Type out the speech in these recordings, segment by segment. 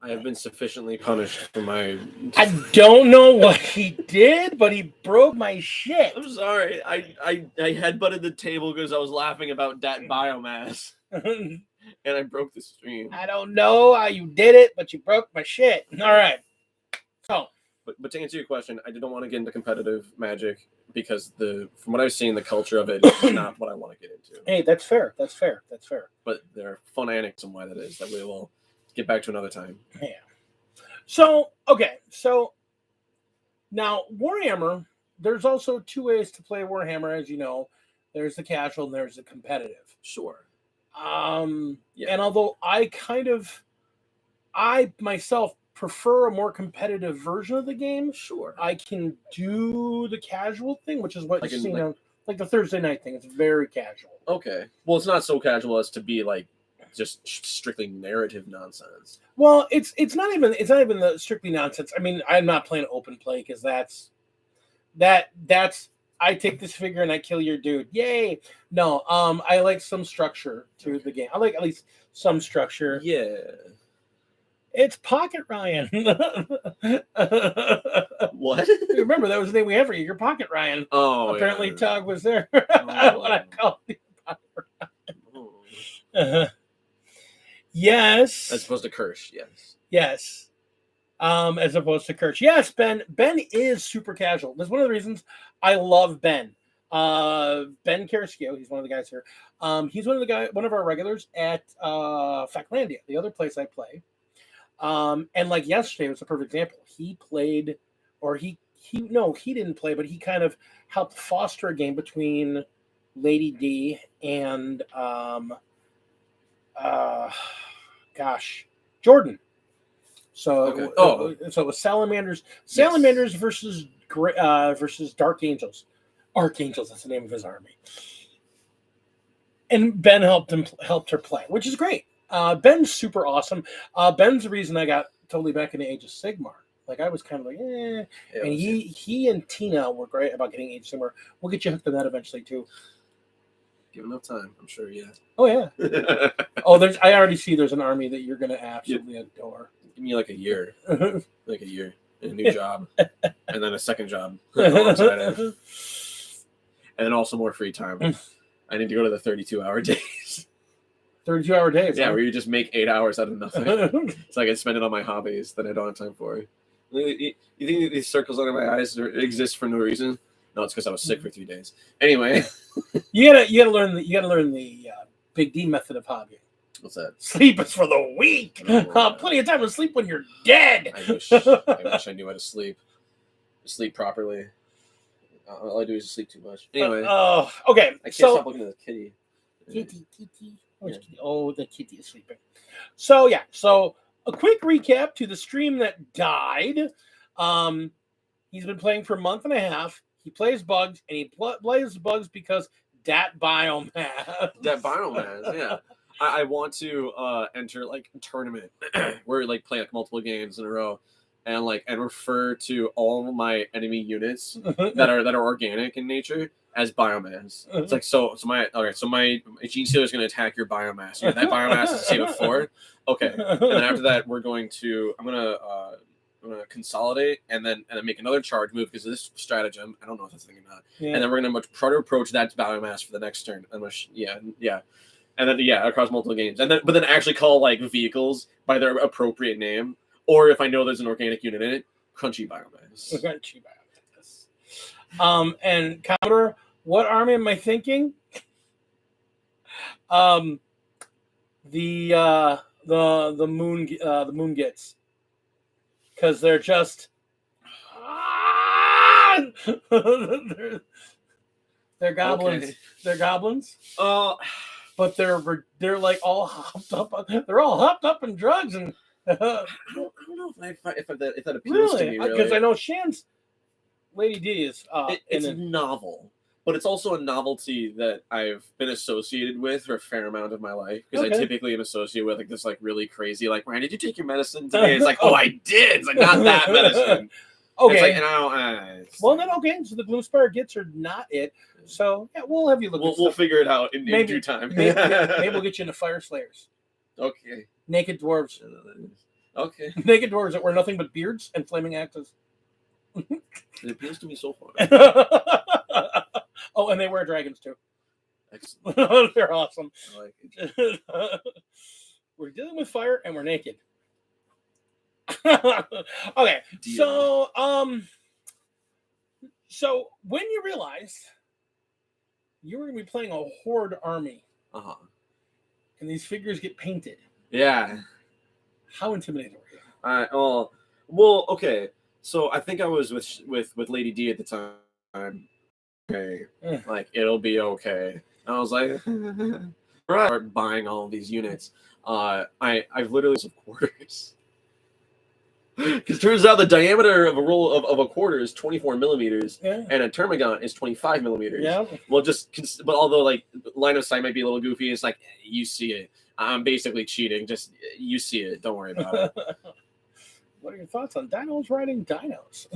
I have been sufficiently punished for my... I don't know what he did, but he broke my shit. I'm sorry. I headbutted the table because I was laughing about that biomass. And I broke the stream. I don't know how you did it, but you broke my shit. All right. So... But to answer your question, I don't want to get into competitive Magic because from what I've seen, the culture of it is not what I want to get into. Hey, that's fair. That's fair. That's fair. But there are fun anecdotes on why that is that we will get back to another time. Yeah. So, okay. So, now, Warhammer, there's also two ways to play Warhammer, as you know. There's the casual and there's the competitive. Sure. And although I myself prefer a more competitive version of the game, sure, I can do the casual thing, which is what you see now, like the Thursday night thing. It's very casual. Okay. Well, it's not so casual as to be like just strictly narrative nonsense. Well, it's not even the strictly nonsense. I mean, I'm not playing open play because that's I take this figure and I kill your dude. Yay! No, I like some structure to the game. I like at least some structure. Yeah. It's Pocket Ryan. What? Remember, that was the name we had for you. Your Pocket Ryan. Oh, apparently yeah. Tog was there when I called you Pocket Ryan. Yes. As opposed to Kirsch, yes. Yes. As opposed to Kirsch. Yes, Ben. Ben is super casual. That's one of the reasons I love Ben. Ben Carrasquillo, he's one of the guys here. He's one of our regulars at Factlandia, the other place I play. And like yesterday was a perfect example. He played, or he didn't play, but he kind of helped foster a game between Lady D and Jordan. So so it was Salamanders versus Dark Angels. Archangels, that's the name of his army. And Ben helped her play, which is great. Ben's super awesome. Ben's the reason I got totally back into Age of Sigmar. Like I was kind of like, eh. And he and Tina were great about getting Age of Sigmar. We'll get you hooked on that eventually too. Give enough time, I'm sure. Yeah. Oh yeah. I already see there's an army that you're gonna absolutely adore. Give me like a year, and a new job, and then a second job, and then also more free time. I need to go to the 32-hour days. 32-hour days. Yeah, where you just make 8 hours out of nothing. So I can spend it on my hobbies that I don't have time for. You think these circles under my eyes exist for no reason? No, it's because I was sick for 3 days. Anyway, you gotta learn the Big D method of hobbying. What's that? Sleep is for the weak. Plenty of time to sleep when you're dead. I wish I knew how to sleep properly. All I do is sleep too much. Anyway. Okay. I can't stop looking at the kitty. Kitty. Yeah. Oh, the kitty is sleeping. So yeah. So a quick recap to the stream that died. He's been playing for a month and a half. He plays bugs, and he plays bugs because that biomass. That biomass, yeah. I want to enter like a tournament where like play like multiple games in a row, and refer to all my enemy units that are organic in nature as biomass. It's like so my gene stealer is going to attack your biomass. That biomass is save of 4. Okay, and then after that I'm going to consolidate and then make another charge move because of this stratagem. I don't know if that's a thing or not. Yeah. And then we're going to try to approach that biomass for the next turn. And then across multiple games, but then actually call like vehicles by their appropriate name, or if I know there's an organic unit in it, crunchy biomass. Crunchy biomass. And Commodore, what army am I thinking? The moon gets, because they're just they're goblins. Okay. They're goblins. But they're like all hopped up. They're all hopped up in drugs, and I don't know if that appeals to me. Really, because I know Shan's Lady D is. It's a novel, but it's also a novelty that I've been associated with for a fair amount of my life. Because I typically am associated with like this like really crazy like, Ryan, did you take your medicine today? It's like, oh, I did. It's like not that medicine. Okay. It's like, and I don't. Well, then okay. So the Gloomspire gets are not it. So yeah, we'll have you look. We'll figure it out in due time. maybe we'll get you into Fire Slayers. Okay. Naked dwarves. Okay. Naked dwarves that wear nothing but beards and flaming axes. It appeals to me so far. Oh, and they wear dragons too. Excellent. They're awesome. I like it. We're dealing with fire and we're naked. Okay, Deal. so when you realized you were going to be playing a horde army, Uh-huh. and these figures get painted, Yeah. how intimidated were you? Well, okay. So I think I was with Lady D at the time. Okay, like it'll be okay. And I was like, right, start buying all of these units. I've literally of quarters. Because turns out the diameter of a roll of a quarter is 24 millimeters, Yeah. and a termagant is 25 millimeters. Yeah. Well, but although like line of sight might be a little goofy, it's like you see it. I'm basically cheating. Just you see it. Don't worry about it. What are your thoughts on dinos riding dinos?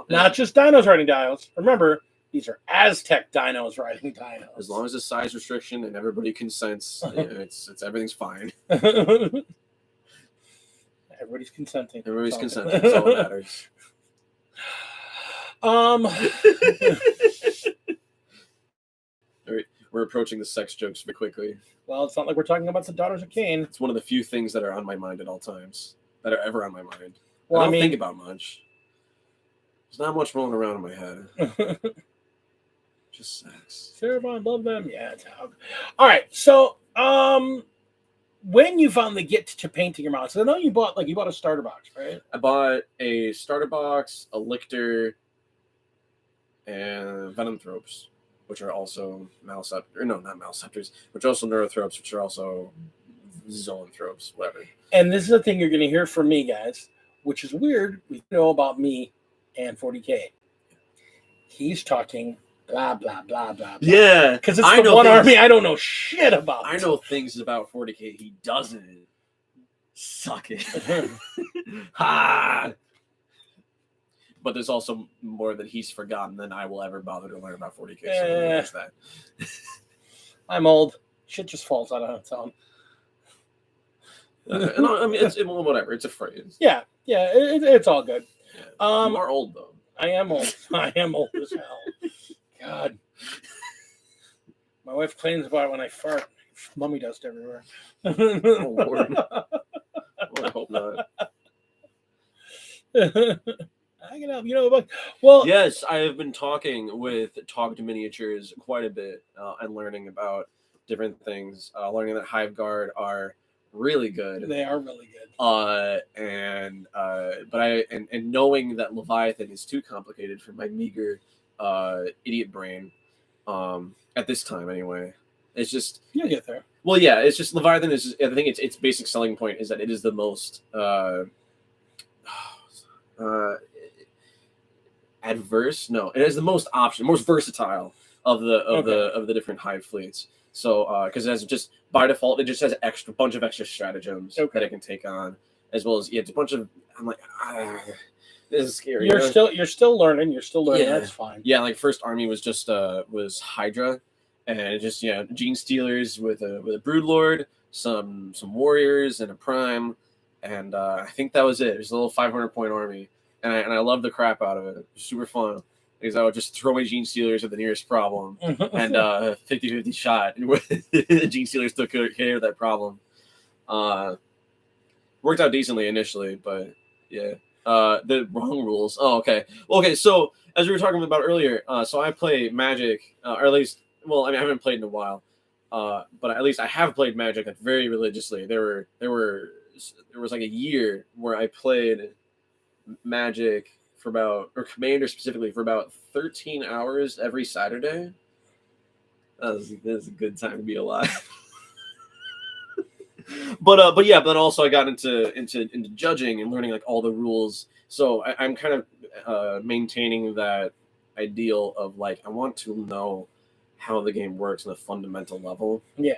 Not just dinos riding dinos. Remember, these are Aztec dinos riding dinos. As long as the size restriction and everybody consents, it's everything's fine. Everybody's consenting. Everybody's consenting. That's all that matters. We're approaching the sex jokes very quickly. Well, it's not like we're talking about the daughters of Cain. It's one of the few things that are on my mind at all times. That are ever on my mind. Well, I don't think about much. There's not much rolling around in my head. Just sex. Sarah Vaughn, love them. Yeah, it's out. All right. So, when you finally get to painting your mouse, I know you bought a starter box, right? I bought a starter box, a lictor, and venomthropes, which are also malceptors, which are also neurothropes, which are also zoanthropes, whatever. And this is the thing you're going to hear from me, guys, which is weird. We know about me and 40K. He's talking blah, blah, blah, blah, blah. Yeah. Because it's the one army I don't know shit about. I know things about 40K he doesn't. Suck it. Ha! But there's also more that he's forgotten than I will ever bother to learn about 40K. So there's that. I'm old. Shit just falls out on its own. I mean, whatever. It's a phrase. Yeah, it's all good. Yeah. You are old though. I am old. I am old as hell. God, my wife complains about it when I fart. Mummy dust everywhere. Oh Lord. I hope not. I can help. Well, yes, I have been talking with Talk to Miniatures quite a bit and learning about different things. Learning that Hive Guard are really good. They are really good. And knowing that Leviathan is too complicated for my meager idiot brain at this time anyway. It's just you'll get there. Well, yeah, it's just Leviathan is I think its basic selling point is that it is the most adverse. No, it is the most versatile of the different hive fleets. So because it has just by default it just has bunch of extra stratagems that it can take on, as well as it's a bunch of. I'm like, this is scary. You're still learning. You're still learning. Yeah. That's fine. Yeah, like first army was just was Hydra, and just Gene Stealers with a Broodlord, some warriors and a Prime, and I think that was it. It was a little 500-point army, and I loved the crap out of it. It was super fun. Because I would just throw my Gene Stealers at the nearest problem and 50-50 shot. Gene Stealers took care of that problem. Worked out decently initially, but yeah. The wrong rules. Oh, okay. Well, okay, so as we were talking about earlier, so I play Magic, or at least, well, I mean, I haven't played in a while, but at least I have played Magic very religiously. There was like a year where I played Magic or Commander specifically for about 13 hours every Saturday. That was a good time to be alive. But also I got into judging and learning like all the rules. So I'm kind of maintaining that ideal of like I want to know how the game works on a fundamental level. Yeah.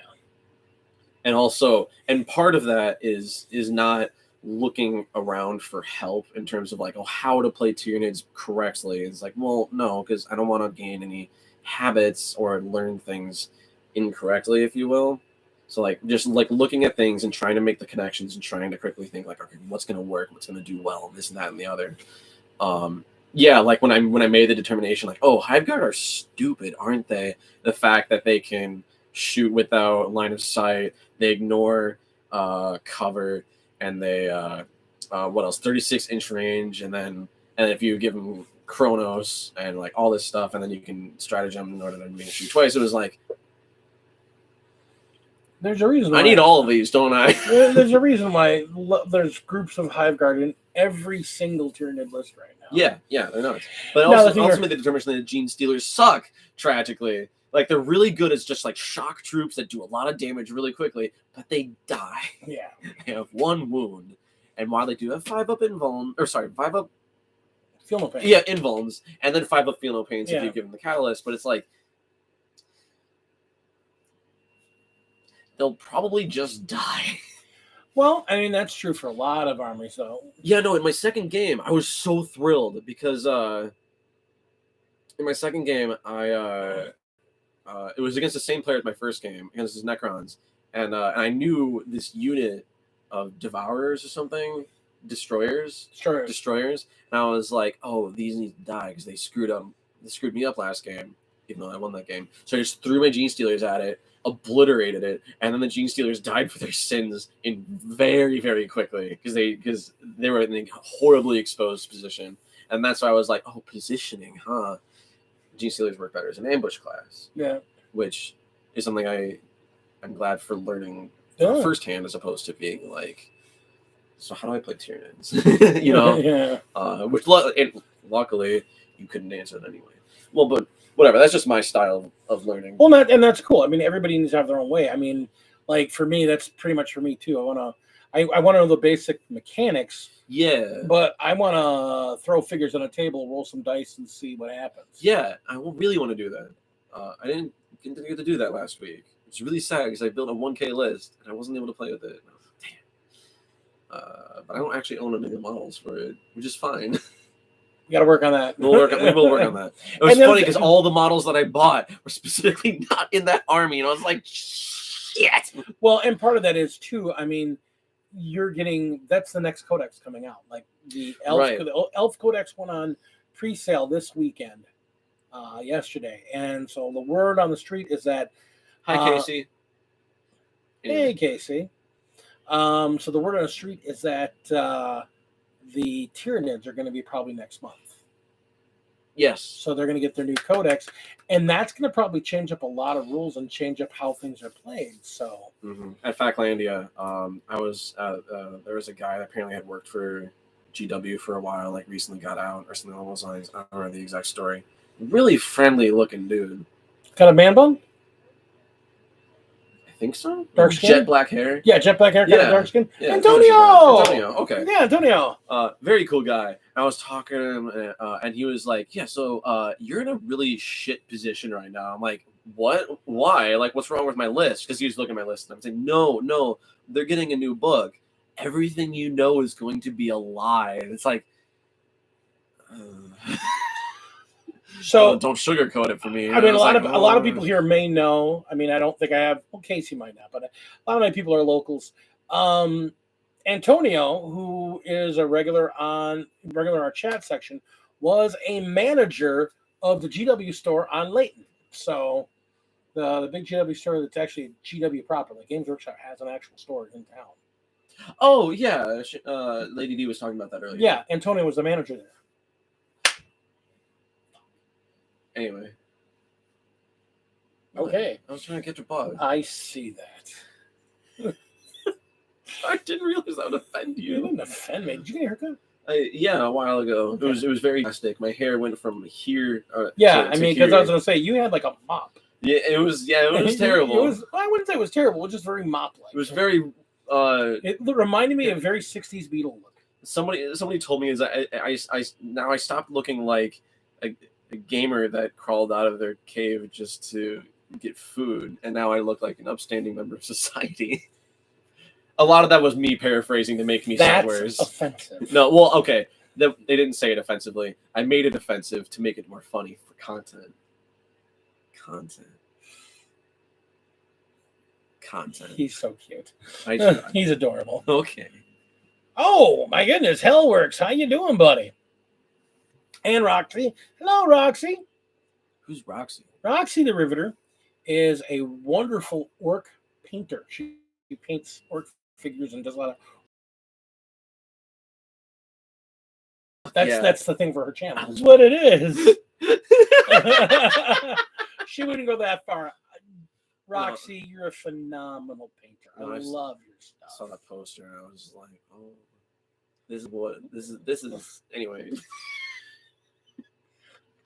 And part of that is not looking around for help in terms of like, how to play Tyranids correctly. It's like, well, no, because I don't want to gain any habits or learn things incorrectly, if you will. So like just like looking at things and trying to make the connections and trying to quickly think like, okay, what's going to work, what's going to do well, this and that and the other. Yeah, like when I made the determination, like, oh, Hive Guard are stupid, aren't they? The fact that they can shoot without line of sight, they ignore cover, and they what else? 36-inch range, and if you give them Chronos and like all this stuff, and then you can stratagem in order to make shoot twice. It was like, there's a reason. I need all of these, don't I? There's a reason why there's groups of Hive Guard in every single Tyranid list right now. Yeah, they're nuts. But also made the determination that Gene Stealers suck tragically. Like they're really good as just like shock troops that do a lot of damage really quickly, but they die. Yeah, they have 1 wound, and while they do have 5-up invuln, or sorry, 5-up feel no pain. Yeah, invulns, and then 5-up feel no pains if you give them the catalyst. But it's like they'll probably just die. Well, I mean, that's true for a lot of armies, though. Yeah, no, in my second game, I was so thrilled because in my second game, it was against the same player as my first game, against his Necrons. And I knew this unit of Devourers or something, Destroyers. And I was like, oh, these need to die because they screwed me up last game, even though I won that game. So I just threw my Gene Stealers at it, obliterated it, and then the Gene Stealers died for their sins in very, very quickly because they were in a horribly exposed position. And that's why I was like, oh, positioning, huh? Gene Stealers work better as an ambush class. Yeah. Which is something I'm glad for learning firsthand as opposed to being like, so how do I play Tyranids? You know? Yeah. Which luckily you couldn't answer it anyway. Well, but whatever. That's just my style of learning. Well, and that's cool. I mean, everybody needs to have their own way. I mean, like for me, that's pretty much for me too. I want to know the basic mechanics. Yeah. But I want to throw figures on a table, roll some dice, and see what happens. Yeah, I really want to do that. I didn't get to do that last week. It's really sad because I built a 1K list and I wasn't able to play with it. Damn. But I don't actually own any models for it, which is fine. We got to work on that. We will work on that. It was funny because all the models that I bought were specifically not in that army, and I was like, shit. Well, and part of that is too. I mean, that's the next codex coming out. Like the Elf Codex went on pre-sale this weekend, yesterday, and so the word on the street is that. Hi, Casey. Hey, Casey. So the word on the street is that the Tyranids are going to be probably next month. Yes. So they're going to get their new codex, and that's going to probably change up a lot of rules and change up how things are played. So at Factlandia, there was a guy that apparently had worked for GW for a while, like recently got out or something along those lines. I don't remember the exact story. Really friendly looking dude. Got a man bun? I think so. Dark skin? Jet black hair. Yeah, jet black hair, kind of dark skin. Yeah, Antonio! Okay. Yeah, Antonio. Very cool guy. I was talking to him, and he was like, yeah, so you're in a really shit position right now. I'm like, what? Why? Like, what's wrong with my list? Because he was looking at my list, and I'm saying, no, they're getting a new book. Everything you know is going to be a lie. And it's like, so don't sugarcoat it for me. I mean, a lot of people here may know. I mean, I don't think I have. Well, Casey might not, but a lot of my people are locals. Antonio, who is a regular on our chat section, was a manager of the GW store on Layton. So the big GW store that's actually GW proper. Like Games Workshop has an actual store in town. Oh yeah, Lady D was talking about that earlier. Yeah, Antonio was the manager there. Anyway. Okay. I was trying to catch a bug. I see that. I didn't realize that would offend you. You didn't offend me. Did you get a haircut? Yeah, a while ago. Okay. It was very drastic. My hair went from here. Yeah, I mean, because I was gonna say you had like a mop. Yeah, it was terrible. I wouldn't say it was terrible. It was just very mop-like. It was very. It reminded me of very '60s Beatle look. Somebody told me is that I stopped looking like a gamer that crawled out of their cave just to get food, and now I look like an upstanding member of society. A lot of that was me paraphrasing to make me sound worse. That's offensive. No, well, okay. They didn't say it offensively. I made it offensive to make it more funny for content. content. He's so cute. I try. He's adorable. Okay. Oh my goodness, Hellworks, how you doing, buddy? And Roxy. Hello, Roxy. Who's Roxy? Roxy the Riveter is a wonderful orc painter. She paints orc figures and does a lot of. That's the thing for her channel. That's what it is. She wouldn't go that far. Roxy, you're a phenomenal painter. I love your stuff. I saw that poster and I was like, oh, this is anyway.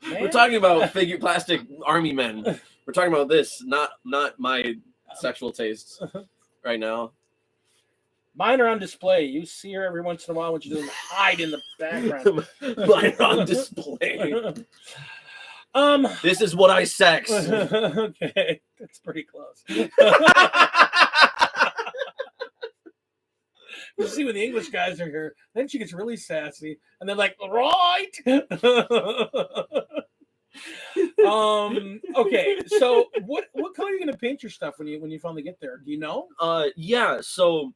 Man. We're talking about plastic army men. We're talking about this, not my sexual tastes right now. Mine are on display. You see her every once in a while when she doesn't hide in the background. Mine are on display. This is what I sex. Okay, that's pretty close. You see when the English guys are here, then she gets really sassy, and they're like, right. Okay, so what color are you gonna paint your stuff when you finally get there? Do you know? Yeah. So,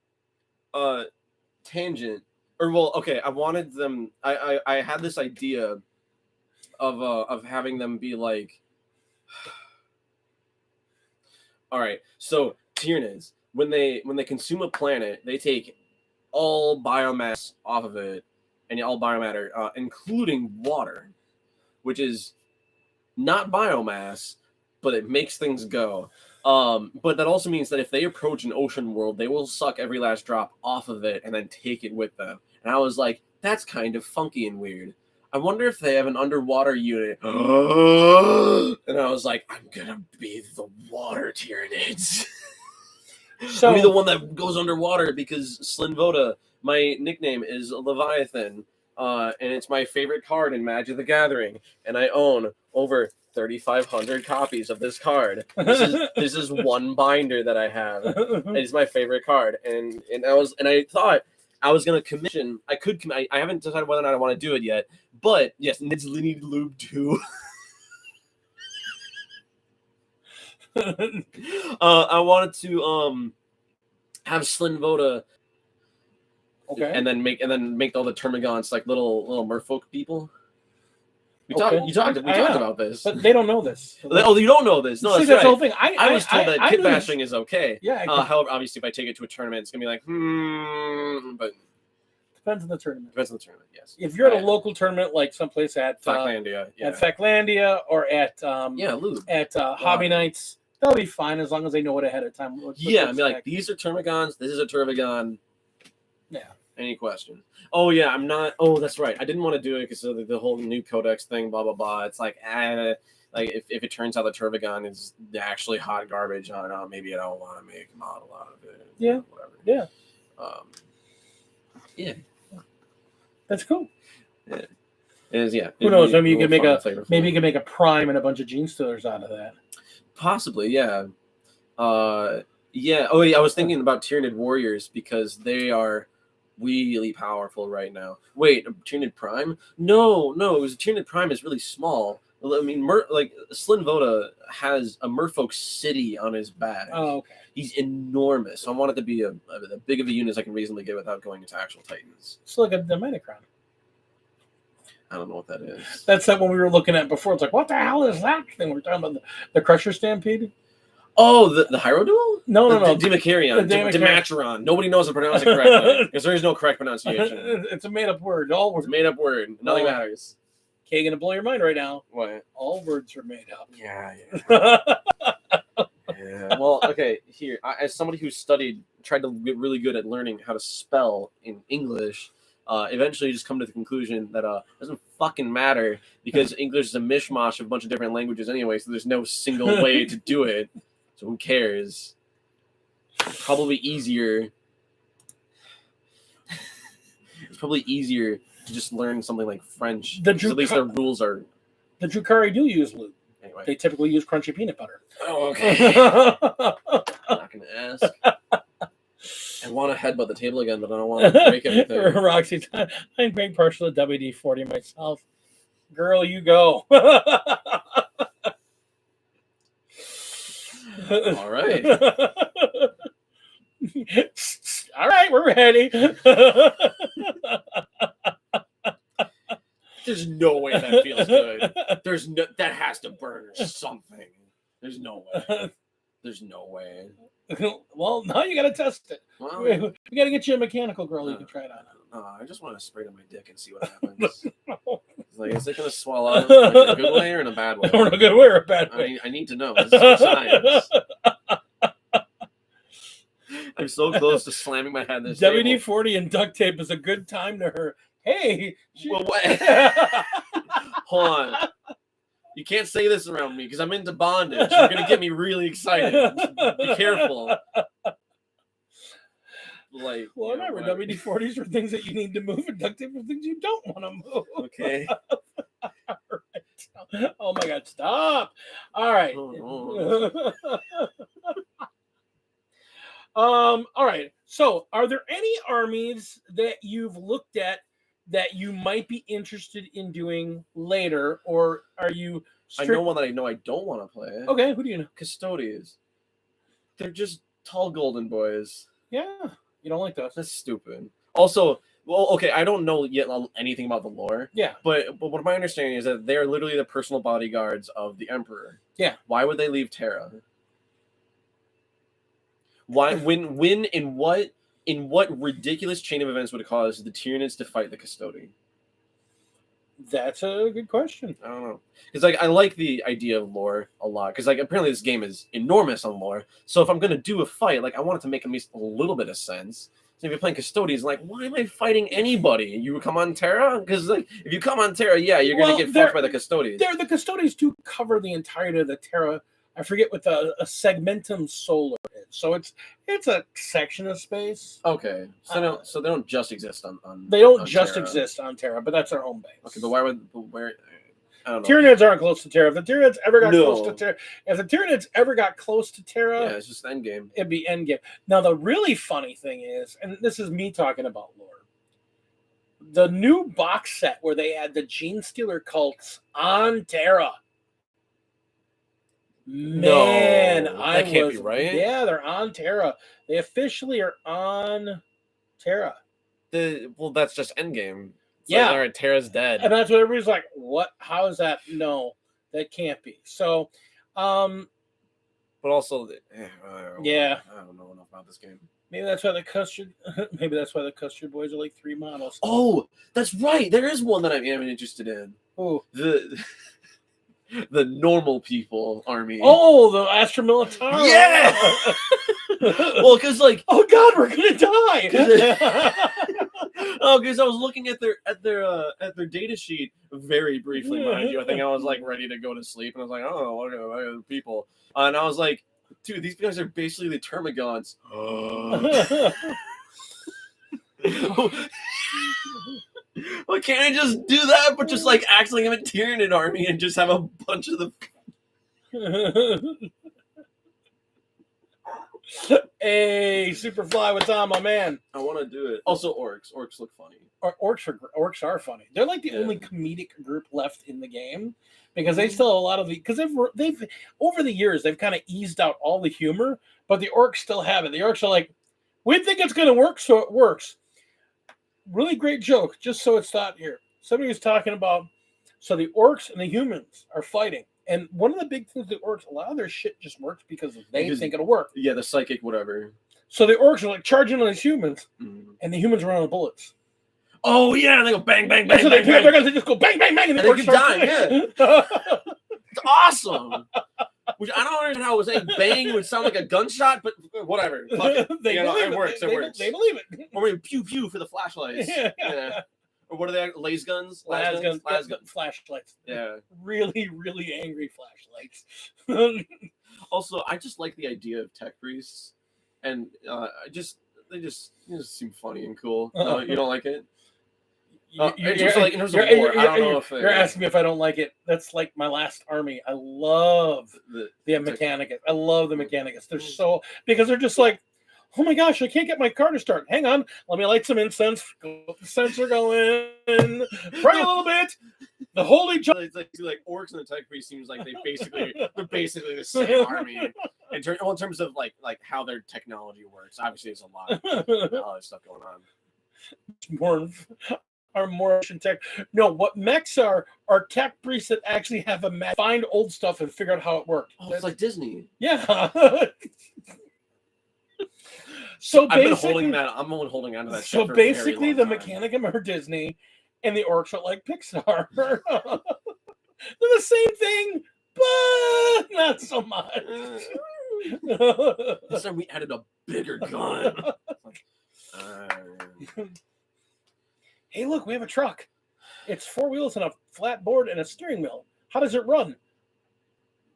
tangent, or well, okay. I wanted them. I had this idea of having them be like. All right. So Tyranids, when they consume a planet, they take all biomass off of it, and all biomatter, including water, which is not biomass, but it makes things go. But that also means that if they approach an ocean world, they will suck every last drop off of it and then take it with them. And I was like, that's kind of funky and weird. I wonder if they have an underwater unit. And I was like, I'm gonna be the water Tyranids. So I'll be the one that goes underwater because Slinvoda, my nickname is Leviathan, and it's my favorite card in Magic the Gathering, and I own over 3,500 copies of this card. This is one binder that I have. It's my favorite card, and I thought I was gonna commission. I haven't decided whether or not I want to do it yet, but yes, Nids Lineage Lube 2. I wanted to have Slinvoda, okay, and then make all the Termagants like little merfolk people. We talked about this, but they don't know this. Oh, you don't know this? No, that's the right. whole thing. I was told that kit bashing is okay. Yeah. However, obviously, if I take it to a tournament, it's gonna be like, but depends on the tournament. Depends on the tournament. Yes. If you're at a local tournament, like someplace at Faclandia, or at Hobby Nights, they'll be fine as long as they know it ahead of time. Yeah, I mean, like, these are Termagants. This is a Termagon. Yeah. Any questions? Oh yeah, I'm not. Oh, that's right. I didn't want to do it because of the whole new codex thing. Blah blah blah. It's like, like if it turns out the Termagon is actually hot garbage, I don't know. Maybe I don't want to make a model out of it. Yeah. Whatever. Yeah. Yeah. That's cool. Yeah. It is, yeah. Who knows? Maybe you can make a prime and a bunch of gene stealers out of that. Possibly, yeah. Yeah. Oh, yeah. I was thinking about Tyranid warriors because they are really powerful right now. Wait, Tyranid Prime? No. It was Tyranid Prime is really small. I mean, Slinvoda has a Merfolk city on his back. Oh, okay. He's enormous. So I want it to be a big of a unit as I can reasonably get without going into actual Titans. It's like a Dominicron. I don't know what that is. That's that one we were looking at before. It's like, what the hell is that thing? We're talking about the Crusher Stampede. Oh, the Hyro Duel? No. Demacarion. Dematron. Nobody knows how to pronounce it correctly because there is no correct pronunciation. It's a made-up word. All words. It's a made-up word. Nothing matters. Okay, gonna blow your mind right now. What? All words are made up. Yeah. Yeah. Well, okay. Here, as somebody who tried to get really good at learning how to spell in English, eventually you just come to the conclusion that it doesn't fucking matter because English is a mishmash of a bunch of different languages anyway, so there's no single way to do it. So who cares? Probably easier. It's probably easier to just learn something like French. At least their rules are. The Drukhari do use loot. Anyway. They typically use crunchy peanut butter. Oh, okay. I'm not going to ask. I want to headbutt the table again, but I don't want to break anything. Roxy, I'm very partial to WD-40 myself. Girl, you go. All right. All right, we're ready. There's no way that feels good. That has to burn or something. There's no way. There's no way. Well, now you got to test it. Well, We got to get you a mechanical girl you can try it on. No, I just want to spray it on my dick and see what happens. It's like, is it going to swell out like, in a good way or in a bad way? Or in a good way or a bad way? I need to know. This is for science. I'm so close to slamming my head in this WD-40 and duct tape is a good time to her. Hey! Well, what? Hold on. You can't say this around me because I'm into bondage. You're going to get me really excited. Be careful. Like, well, remember, WD-40s are things that you need to move, and duct tape are things you don't want to move. Okay. Right. Oh my God! Stop. All right. All right. So, are there any armies that you've looked at that you might be interested in doing later, or are you? I know one that I know I don't want to play. Okay, who do you know? Custodians. They're just tall golden boys. Yeah. You don't like those? That's stupid. Also, well, okay, I don't know yet anything about the lore. Yeah. But what my understanding is that they're literally the personal bodyguards of the Emperor. Yeah. Why would they leave Terra? Why? In what ridiculous chain of events would it cause the Tyranids to fight the Custodi? That's a good question. I don't know. Because like I like the idea of lore a lot. Because like apparently this game is enormous on lore. So if I'm gonna do a fight, like I want it to make at least a little bit of sense. So if you're playing Custodians, like why am I fighting anybody? You come on Terra? Because like if you come on Terra, yeah, you're gonna get fucked by the Custodians. The Custodians do cover the entirety of the Terra. I forget what a segmentum solar is. So it's a section of space. Okay. So they don't just exist on they don't on just Terra. Exist on Terra, but that's their home base. Okay, but where I don't know. Tyranids aren't close to Terra. If the Tyranids ever got close to Terra, if the Tyranids ever got close to Terra, yeah, it's just endgame. It'd be endgame. Now the really funny thing is, and this is me talking about lore, the new box set where they had the Gene Stealer cults on Terra. Man, that can't be right. Yeah, they're on Terra. They officially are on Terra. Well, that's just endgame. Yeah, like, all right, Terra's dead, and that's what everybody's like. What? How is that? No, that can't be. So, but also, yeah, I don't know enough about this game. Maybe that's why the custard. Maybe that's why the custard boys are like 3 models. Oh, that's right. There is one that I am interested in. Oh, the normal people army. Oh, the Astra Militare. Yeah. Well, because like, oh God, we're gonna die. Oh, because I was looking at their data sheet very briefly, mind you. I think I was like ready to go to sleep, and I was like, oh, what are the people? And I was like, dude, these guys are basically the Termagants. Why can't I just do that, but just like act like I'm a Tyranid army and just have a bunch of the. Hey, Superfly, what's on, my man? I want to do it. Also, orcs. Orcs look funny. Orcs are funny. They're like the only comedic group left in the game because they still have a lot of the because they've over the years they've kind of eased out all the humor, but the orcs still have it. The orcs are like, we think it's going to work, so it works. Really great joke, just so it's not here. Somebody was talking about, so the orcs and the humans are fighting. And one of the big things with the orcs, a lot of their shit just works because they think it'll work. Yeah, the psychic whatever. So the orcs are like charging on these humans, and the humans run out of bullets. Oh, yeah, and they go bang, bang, bang, so bang, bang. They're going to just go bang, bang, bang, and the orcs they keep dying, yeah. It's awesome. Which I don't understand how it was saying bang would sound like a gunshot, but whatever. Fuck it. It works. It works. They believe it. Or maybe pew pew for the flashlights. Yeah. Or what are they? Laser guns? Las guns. Flashlights. Yeah. Really, really angry flashlights. Also, I just like the idea of tech priests, and they just seem funny and cool. You don't like it? In terms of war, I don't know if you're asking me if I don't like it. That's like my last army. I love the Mechanicus. I love the Mechanicus. They're so because they're just like, Oh my gosh, I can't get my car to start. Hang on, let me light some incense. Get the sensor going. Pray a little bit. The holy It's like orcs and the tech priest seems like they're basically the same army in terms of like how their technology works. Obviously, there's a lot of other stuff going on. More tech. No, what mechs are tech priests that actually have a mech, find old stuff and figure out how it worked. Oh, it's like Disney. Yeah. So I've been holding that. I'm holding on to that. So basically, the Mechanicum are Disney, and the orcs are like Pixar. They're the same thing, but not so much. This time we added a bigger gun. Hey, look, we have a truck. It's 4 wheels and a flat board and a steering wheel. How does it run?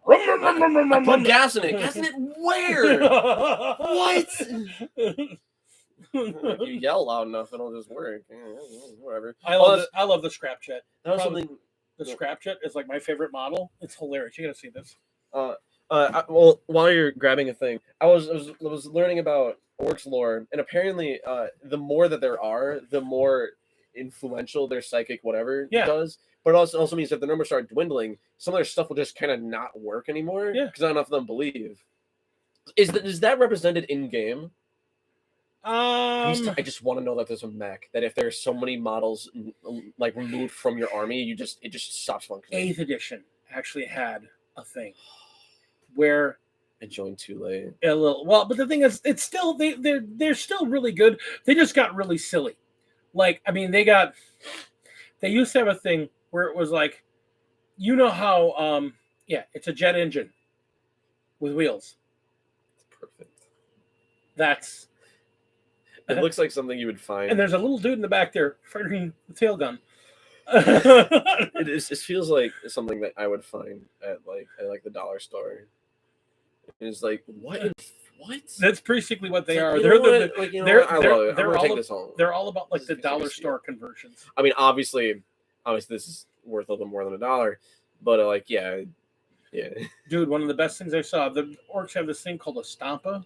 I put gas in it. Gas in it where? What? If you yell loud enough, it'll just work. Yeah, whatever. I love the scrap jet. That was something. The scrap jet is like my favorite model. It's hilarious. You gotta see this. Well, while you're grabbing a thing, I was learning about orcs lore, and apparently, the more that there are, the more influential their psychic whatever does. But it also means if the numbers start dwindling, some of their stuff will just kind of not work anymore. Yeah, because not enough of them believe. Is that represented in game? I just want to know that there's a mech that if there's so many models like removed from your army, it just stops functioning. 8th edition actually had a thing where I joined too late. A little but the thing is, it's still they're still really good. They just got really silly. Like, I mean, they used to have a thing where it was like, you know how it's a jet engine with wheels. It's perfect. It looks like something you would find. And there's a little dude in the back there firing the tail gun. It feels like something that I would find at the dollar store. It's like, what? That's basically what they are. They're all about like the dollar store conversions. I mean, obviously this is worth a little more than $1, but yeah. Dude, one of the best things I saw. The orcs have this thing called a stampa.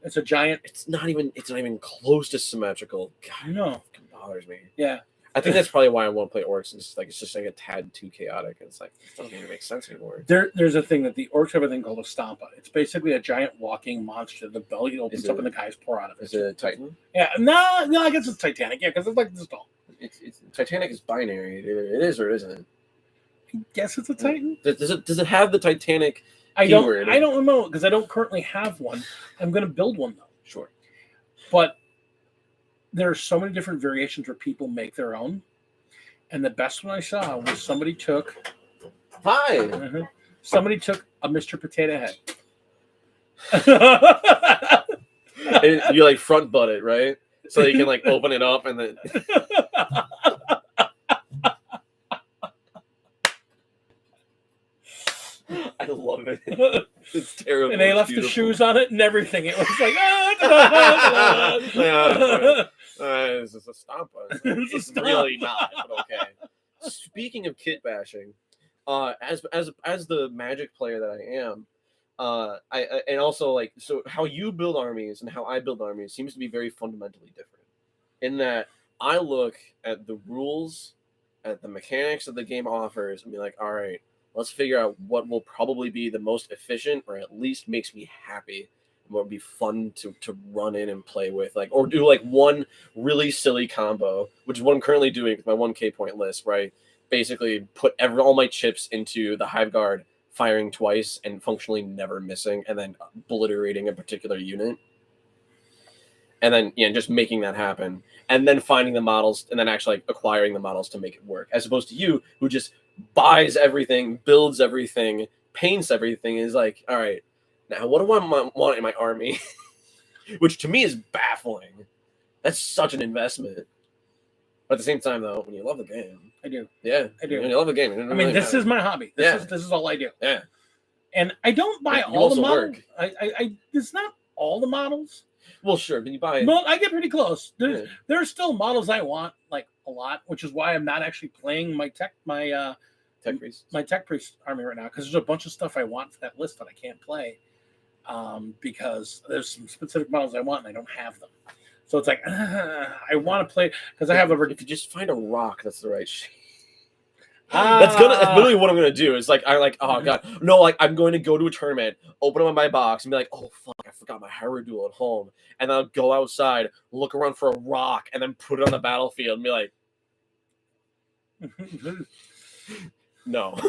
It's a giant. It's not even close to symmetrical. God, no, it bothers me. Yeah, I think that's probably why I won't play orcs. It's just like a tad too chaotic. It's like it doesn't even make sense anymore. There's a thing that the orcs have a thing called a stampa. It's basically a giant walking monster. The belly opens up and the guys pour out of it. Is it a Titan? Yeah, no, I guess it's Titanic. Yeah, because it's like this tall. It's Titanic is binary. It is or it isn't. I guess it's a Titan. Does it have the Titanic? I don't know because I don't currently have one. I'm going to build one though. Sure. But there are so many different variations where people make their own. And the best one I saw was somebody took a Mr. Potato Head. And you like front butt it, right? So you can like open it up and then I love it. It's terrible. And they left the shoes on it and everything. It was like, this is a stomper. It's really not, but okay. Speaking of kit bashing, as the Magic player that I am, and also like so how you build armies and how I build armies seems to be very fundamentally different. In that I look at the rules, at the mechanics that the game offers, and be like, all right, let's figure out what will probably be the most efficient, or at least makes me happy, and what would be fun to run in and play with, like, or do like one really silly combo, which is what I'm currently doing with my 1K point list, right? Basically, put all my chips into the Hive Guard, firing twice and functionally never missing, and then obliterating a particular unit, and then just making that happen, and then finding the models, and then actually like acquiring the models to make it work, as opposed to you who just buys everything, builds everything, paints everything, is like, all right, now what do I want in my army? Which to me is baffling. That's such an investment. But at the same time, though, when you love the game, I do. Yeah, I do. When you love the game, I mean, this is my hobby. This is all I do. Yeah, and I don't buy all the models. It's not all the models. Well, sure, but you buy. Well, I get pretty close. There's still models I want like a lot, which is why I'm not actually playing my tech priest army right now, because there's a bunch of stuff I want for that list that I can't play. because there's some specific models I want and I don't have them. So it's like I want to play because I have a. If you just find a rock that's the right shape. That's literally what I'm gonna do. It's like oh god, no, like I'm going to go to a tournament, open up my box, and be like, oh fuck, I forgot my Hyrule at home, and then I'll go outside, look around for a rock, and then put it on the battlefield, and be like, no,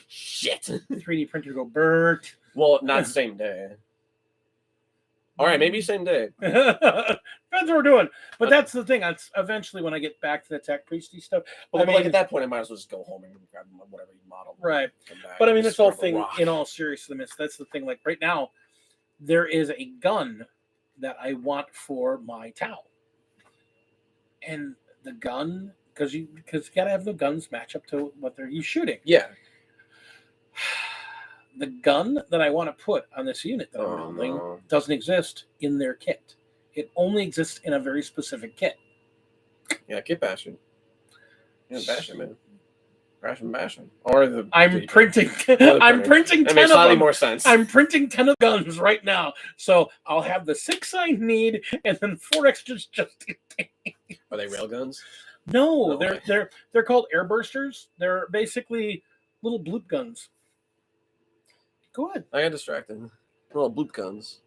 shit. 3D printer go Bert. Well, not the same day. All right, maybe same day. Depends what we're doing. But that's the thing. That's eventually when I get back to the tech priesty stuff. Well, like at that point, I might as well just go home and grab whatever you model. Right. But I mean, this whole thing, in all seriousness, that's the thing. Like right now, there is a gun that I want for my Tau. And the gun, because you gotta have the guns match up to what you shooting. Yeah. The gun that I want to put on this unit that I'm building doesn't exist in their kit. It only exists in a very specific kit. Yeah, kit bashing. Yeah, bashing, man. Bashing. Or the I'm printing 10 that makes of them. More sense. I'm printing 10 of guns right now. So I'll have the 6 I need and then 4 extras just in case. Are they rail guns? No, they're called airbursters. They're basically little bloop guns. Go ahead. I got distracted. Little bloop guns.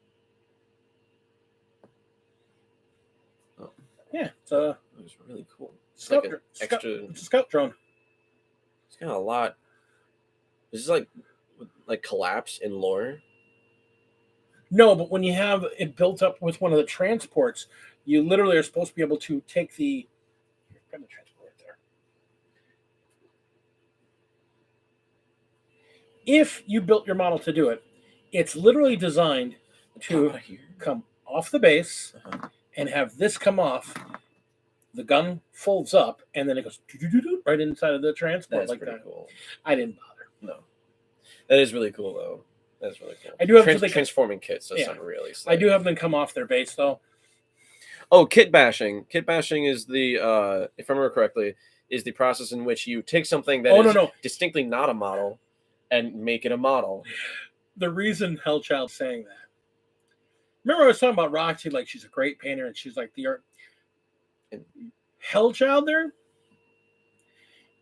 Oh. Yeah, it was really cool. It's scout, like an extra. It's a scout drone. It's got a lot. Is this like collapse in lore? No, but when you have it built up with one of the transports, you literally are supposed to be able to take the. Grab the transport right there. If you built your model to do it, it's literally designed to come off the base and have this come off. The gun folds up and then it goes right inside of the transport. That's like pretty that. Cool. I didn't bother. No, that is really cool though. That's really cool. I do have transforming kits. That's not really. I do have them come off their base though. Oh, kit bashing. Kit bashing is the, if I remember correctly, is the process in which you take something that is distinctly not a model and make it a model. The reason Hellchild's saying that. Remember I was talking about Roxy, like she's a great painter and she's like the art. Hellchild there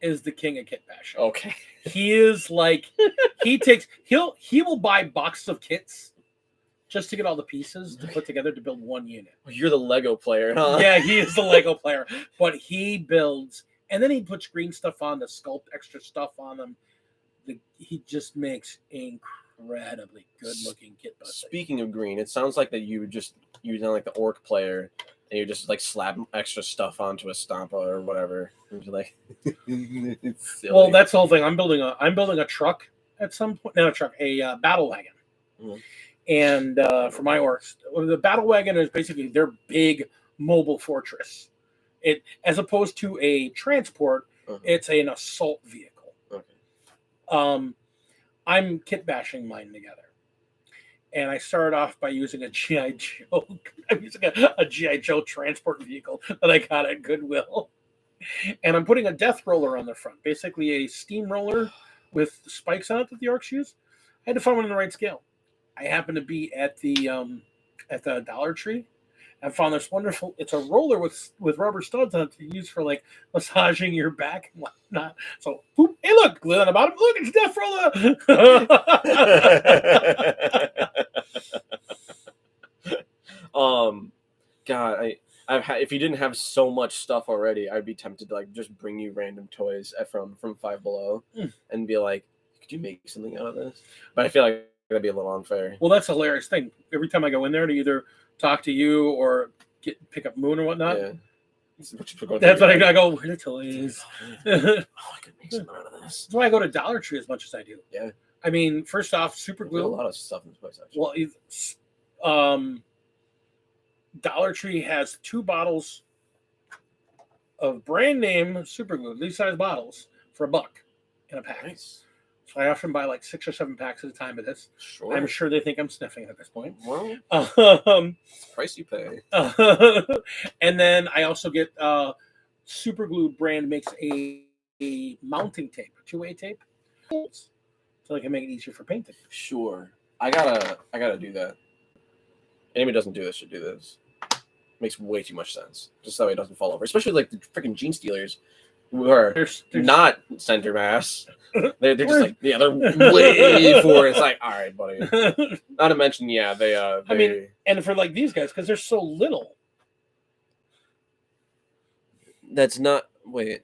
is the king of kit bashing. Okay. He is like he will buy boxes of kits just to get all the pieces to put together to build one unit. You're the Lego player, huh? Yeah, he is the Lego player. But he builds and then he puts green stuff on to sculpt extra stuff on them. He just makes incredibly good-looking kit busting. Speaking of green, it sounds like that you sound like the orc player, and you just like slap extra stuff onto a Stampa or whatever. And you're like, well, that's the whole thing. I'm building a truck at some point. Not a truck, a battle wagon. Mm-hmm. And for my orcs, the battle wagon is basically their big mobile fortress. It as opposed to a transport, it's an assault vehicle. I'm kit bashing mine together, and I started off by using a GI Joe. I'm using a GI Joe transport vehicle that I got at Goodwill, and I'm putting a death roller on the front, basically a steamroller with spikes on it that the orcs use. I had to find one in the right scale. I happened to be at the Dollar Tree. I found this wonderful. It's a roller with rubber studs on it to use for like massaging your back and whatnot. So, boop, hey, look, glue on the bottom. Look, it's death roller. God, if you didn't have so much stuff already, I'd be tempted to like just bring you random toys from Five Below and be like, could you make something out of this? But I feel like that'd be a little unfair. Well, that's a hilarious thing. Every time I go in there to either talk to you or pick up Moon or whatnot. Yeah. That's what I go, where the toys? I could make something out of this. That's why I go to Dollar Tree as much as I do. Yeah. I mean, first off, super glue. A lot of stuff in this place, actually. Well, Dollar Tree has 2 bottles of brand name super glue, these size bottles, for $1 in a pack. Nice. So I often buy like 6 or 7 packs at a time of this. Sure. I'm sure they think I'm sniffing at this point. Well, price you pay. And then I also get Super Glue brand makes a mounting tape, a 2-way tape, so I can make it easier for painting. Sure. I gotta do that. Anybody who doesn't do this should do this. Makes way too much sense. Just so it doesn't fall over. Especially like the freaking Gene Stealers, who are There's not center mass. They're just like, yeah, they're way forward. It's like, all right, buddy. Not to mention, yeah, they I mean, and for like these guys, because they're so little. That's not. Wait.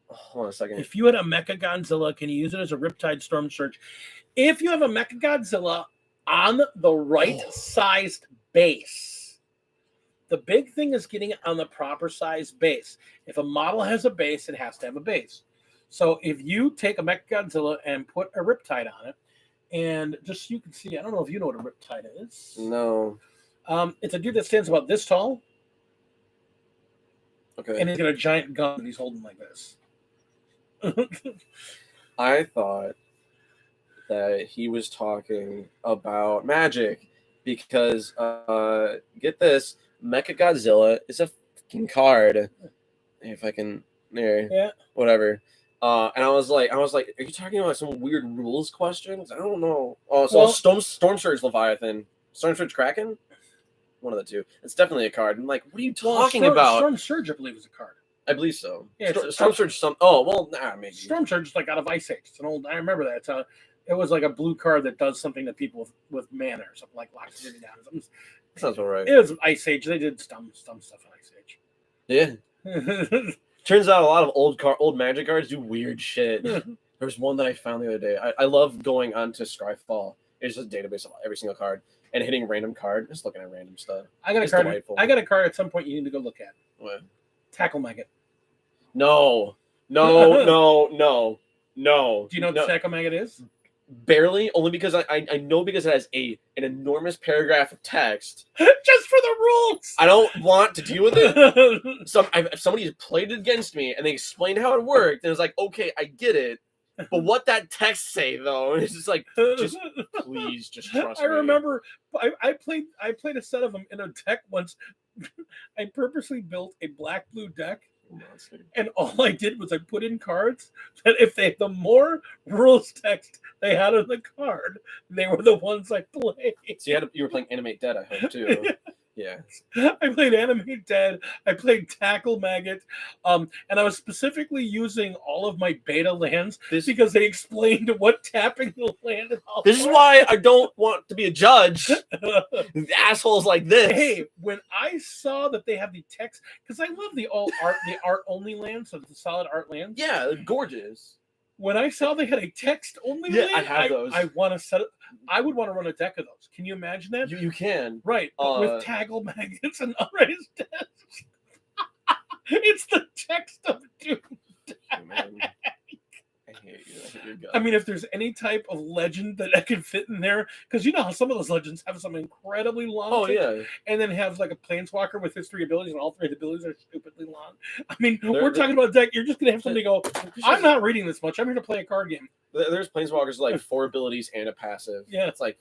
Hold on a second. If you had a Mecha Godzilla, can you use it as a Riptide Storm Surge? If you have a Mecha Godzilla on the right sized base, the big thing is getting it on the proper size base. If a model has a base, it has to have a base. So if you take a Mecha Godzilla and put a Riptide on it, and just so you can see, I don't know if you know what a Riptide is. No. It's a dude that stands about this tall. Okay. And he's got a giant gun that he's holding like this. I thought that he was talking about Magic because, get this, Mechagodzilla is a fucking card. If I can, there, Yeah. whatever. And I was like, are you talking about some weird rules questions? I don't know. Oh, so Well, Storm Surge Leviathan, Storm Surge Kraken, one of the two. It's definitely a card. I'm like, what are you talking about? Storm Surge, I believe, is a card. I believe so. Yeah, Storm Surge. Oh well, maybe. Storm Surge is like out of Ice Age. It's an old. I remember that. It was like a blue card that does something to people with mana or something, like locks it down. Something. Sounds all right. It was Ice Age. They did dumb stuff in Ice Age. Yeah. Turns out a lot of old Magic cards do weird shit. There's one that I found the other day. I love going onto Scryfall. It's just a database of every single card and hitting random card, just looking at random stuff. I got a It's card. delightful. I got a card at some point you need to go look at. What? Tackle Maggot. No. Do you Do you know what the Tackle Maggot is? Barely, only because I know because it has an enormous paragraph of text. Just for the rules. I don't want to deal with it. If somebody played it against me and they explained how it worked, and it's like, okay, I get it. But what that text say though, it's just like, please, just trust me. I remember I played a set of them in a deck once. I purposely built a black-blue deck, and all I did was I put in cards that if the more rules text they had on the card, they were the ones I played. So you were playing Animate Dead, I hope too. Yeah. I played Animate Dead. I played Tackle Maggot. And I was specifically using all of my beta lands because they explained what tapping the land and all. This is why I don't want to be a judge. Assholes like this. Hey, when I saw that they have the text, because I love the art only lands, so the solid art lands. Yeah, they're gorgeous. When I saw they had a text only land, I have those. I want to set it. I would want to run a deck of those. Can you imagine that? You can. Right. With Tackle Maggots and unraised desks. It's the text of Doom. Man. I hate you. I hate your guts. I mean, if there's any type of legend that I could fit in there, because you know how some of those legends have some incredibly long yeah. And then have like a planeswalker with his 3 abilities, and all 3 of the abilities are stupidly long. I mean, we're talking about a deck. You're just going to have somebody go, I'm not reading this much. I'm here to play a card game. There's planeswalkers with like 4 abilities and a passive. Yeah. It's like,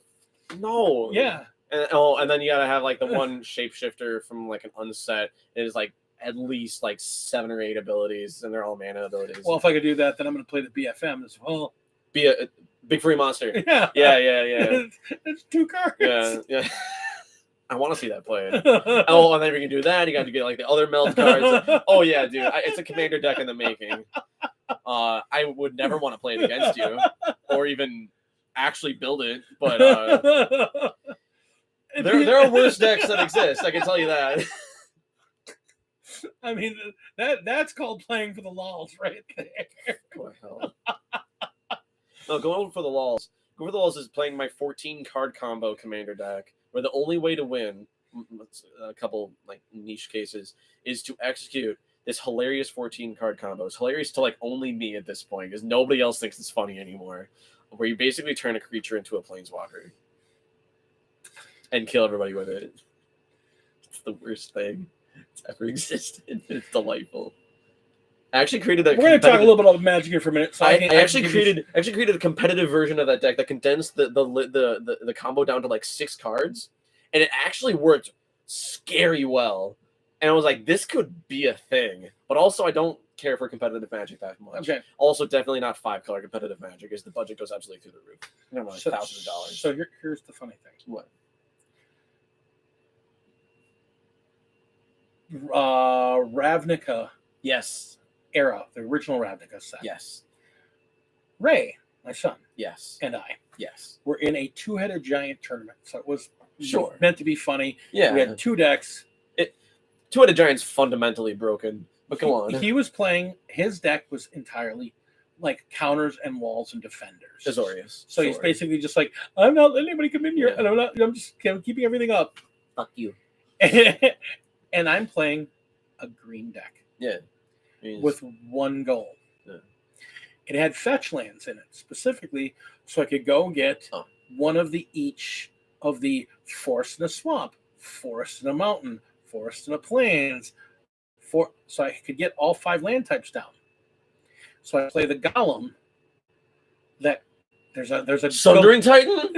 no. Yeah. And then you got to have like the one shapeshifter from like an unset. It is like at least like 7 or 8 abilities, and they're all mana abilities. Well, if I could do that, then I'm going to play the BFM as well. Be a big free monster. Yeah. Yeah. It's 2 cards. Yeah. I want to see that played. Oh, and then you can do that. You got to get like the other meld cards. Oh yeah, dude, it's a commander deck in the making. I would never want to play it against you, or even actually build it. But there are worse decks that exist. I can tell you that. I mean, that's called playing for the lols right there. What the hell? No, going for the lols. Going for the lols is playing my 14 card combo commander deck, where the only way to win, a couple like niche cases, is to execute this hilarious 14 card combo. It's hilarious to like only me at this point because nobody else thinks it's funny anymore. Where you basically turn a creature into a planeswalker and kill everybody with it. It's the worst thing that's ever existed. It's delightful. I actually created a. We're going to talk a little bit about Magic here for a minute. So I actually created a competitive version of that deck that condensed the combo down to like 6 cards, and it actually worked scary well. And I was like, this could be a thing, but also I don't care for competitive Magic that much. Okay. Also, definitely not 5-color competitive Magic, as the budget goes absolutely through the roof. You know, like thousands of dollars. So here's the funny thing. What? Ravnica Yes. era, the original Ravnica set. Yes. Ray, my son, Yes. and I Yes. were in a two-headed giant tournament. So it was Sure. meant to be funny. Yeah. We had 2 decks. Two-headed Giant's fundamentally broken, but go on. He was playing, his deck was entirely like counters and walls and defenders. Azorius. So he's basically just like, I'm not letting anybody come in here, Yeah. and I'm just keeping everything up. Fuck you. And I'm playing a green deck. Yeah. With one goal. Yeah. It had fetch lands in it specifically, so I could go get one of the each of the forest in a swamp, forest in a mountain, forest in a plains, so I could get all 5 land types down. So I play the golem. That there's a Sundering Titan.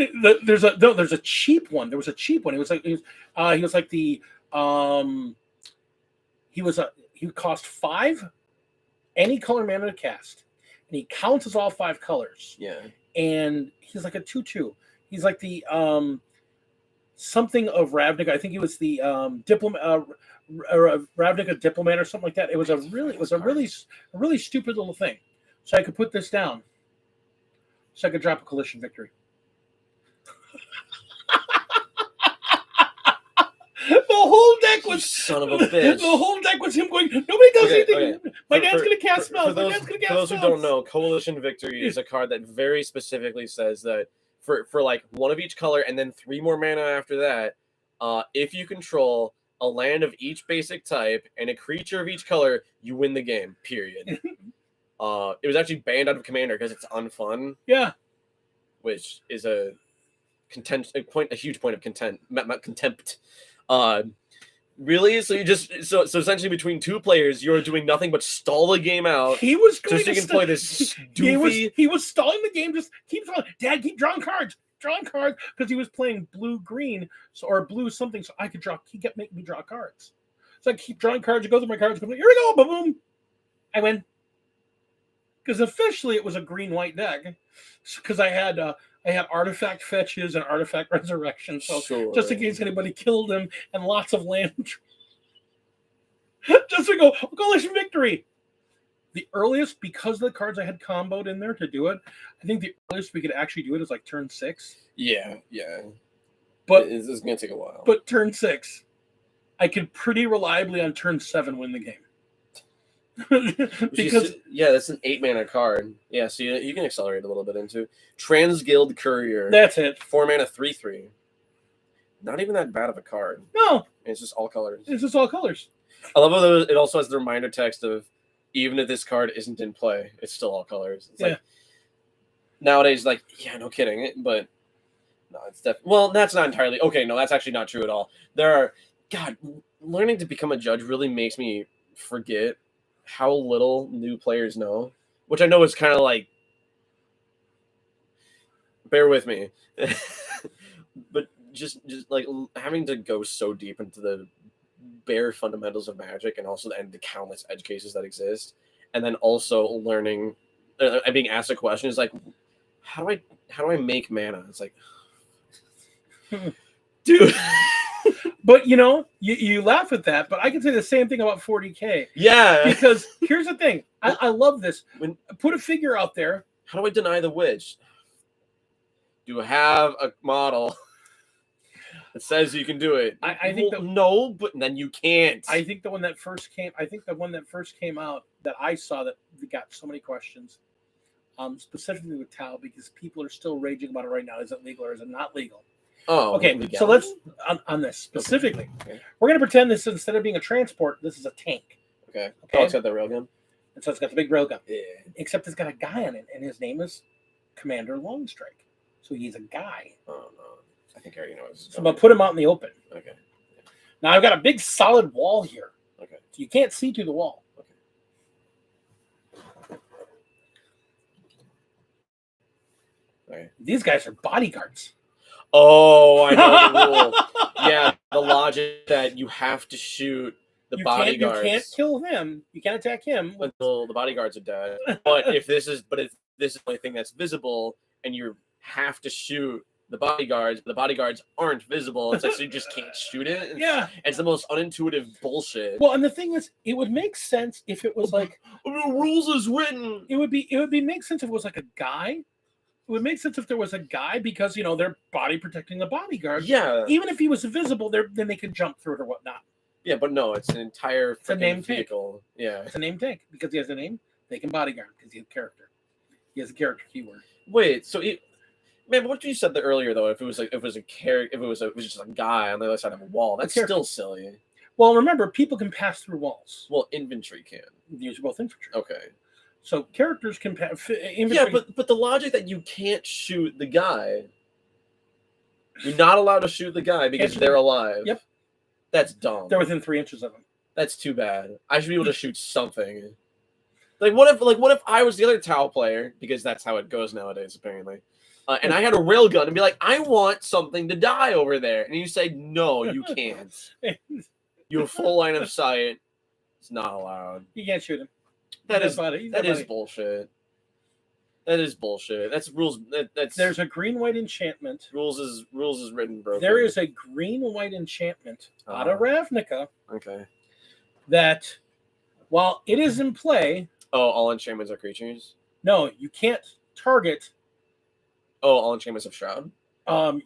There's a cheap one. There was a cheap one. He cost 5 any color mana to cast, and he counts as all 5 colors. Yeah. And he's like a 2/2. He's like the something of Ravnica. I think he was the Ravnica diplomat or something like that. It was a really stupid little thing. So I could put this down. So I could drop a Coalition Victory. The whole deck was son of a bitch. The whole deck was him going, nobody does anything. Okay. My dad's gonna cast spells. For those who don't know, Coalition Victory is a card that very specifically says that for like 1 of each color and then 3 more mana after that, if you control a land of each basic type and a creature of each color, you win the game. Period. It was actually banned out of Commander because it's unfun. Yeah. Which is a huge point of contempt. Really? So you just so essentially between 2 players, you're doing nothing but stall the game out. He was going just so you can play this doofy. He was stalling the game. Just keep throwing. Dad, keep drawing cards, because he was playing blue-green or blue something. So I could draw. He kept making me draw cards. So I keep drawing cards. I go through my cards. Here we go. Boom, boom. I win. Because officially it was a green-white deck. Because I had artifact fetches and artifact resurrection, so just in case anybody killed him, and lots of land. Just to go, Coalition Victory. The earliest, because of the cards I had comboed in there to do it, I think the earliest we could actually do it is like turn 6. Yeah. But it's gonna take a while. But turn 6, I could pretty reliably on turn 7 win the game. Because that's an 8-mana card. Yeah, so you can accelerate a little bit into Transguild Courier. That's it. 4-mana 3/3. Not even that bad of a card. No, it's just all colors. I love how it also has the reminder text of even if this card isn't in play, it's still all colors. It's like nowadays, like no kidding, but no, it's definitely that's not entirely okay. No, that's actually not true at all. Learning to become a judge really makes me forget how little new players know, which I know is kind of like, bear with me, but just like having to go so deep into the bare fundamentals of Magic and also the countless edge cases that exist, and then also learning, being asked a question is like, how do I make mana? It's like, dude. But you laugh at that, but I can say the same thing about 40K. Yeah. Because here's the thing. I love this. Put a figure out there. How do I deny the witch? Do you have a model that says you can do it? I think no, but then you can't. I think the one that first came out that I saw that got so many questions, specifically with Tau, because people are still raging about it right now. Is it legal or is it not legal? Oh, okay. So let's on this specifically. Okay. We're gonna pretend this, instead of being a transport, this is a tank. Okay. Oh, it's got the railgun. And so it's got the big railgun. Yeah. Except it's got a guy on it, and his name is Commander Longstrike. So he's a guy. Oh no. I think I already know this. So I'm gonna put him out in the open. Okay. Yeah. Now I've got a big solid wall here. Okay. So you can't see through the wall. Okay. These guys are bodyguards. Oh, I know the rule. Yeah, the logic that you have to shoot the you bodyguards can't kill him. You can't attack him until the bodyguards are dead. But if this is the only thing that's visible, and you have to shoot the bodyguards aren't visible. It's like so you just can't shoot it. It's the most unintuitive bullshit. Well, and the thing is, it would make sense if it was like rules is written. It would make sense if it was like a guy. It would make sense if there was a guy because they're body protecting the bodyguard. Yeah. Even if he was invisible, then they could jump through it or whatnot. Yeah, but no, it's an entire name vehicle. Tank. Yeah, it's a name tank because he has a name. They can bodyguard because he has a character. He has a character keyword. Wait, so man, what you said earlier though, if it was just a guy on the other side of a wall, that's still silly. Well, remember, people can pass through walls. Well, infantry can. These are both infantry. Okay. So characters can pass. Yeah, but the logic that you can't shoot the guy, you're not allowed to shoot the guy because they're alive. Yep. That's dumb. They're within 3 inches of him. That's too bad. I should be able to shoot something. What if I was the other Tau player, because that's how it goes nowadays apparently, and I had a railgun and be like, I want something to die over there, and you say no, you can't. You have full line of sight. It's not allowed. You can't shoot him. That is bullshit. That is bullshit. That's rules. There's a green-white enchantment. Rules is written broken. There is a green-white enchantment out of Ravnica. Okay. That, while it is in play. Oh, all enchantments are creatures? No, you can't target. Oh, all enchantments of Shroud?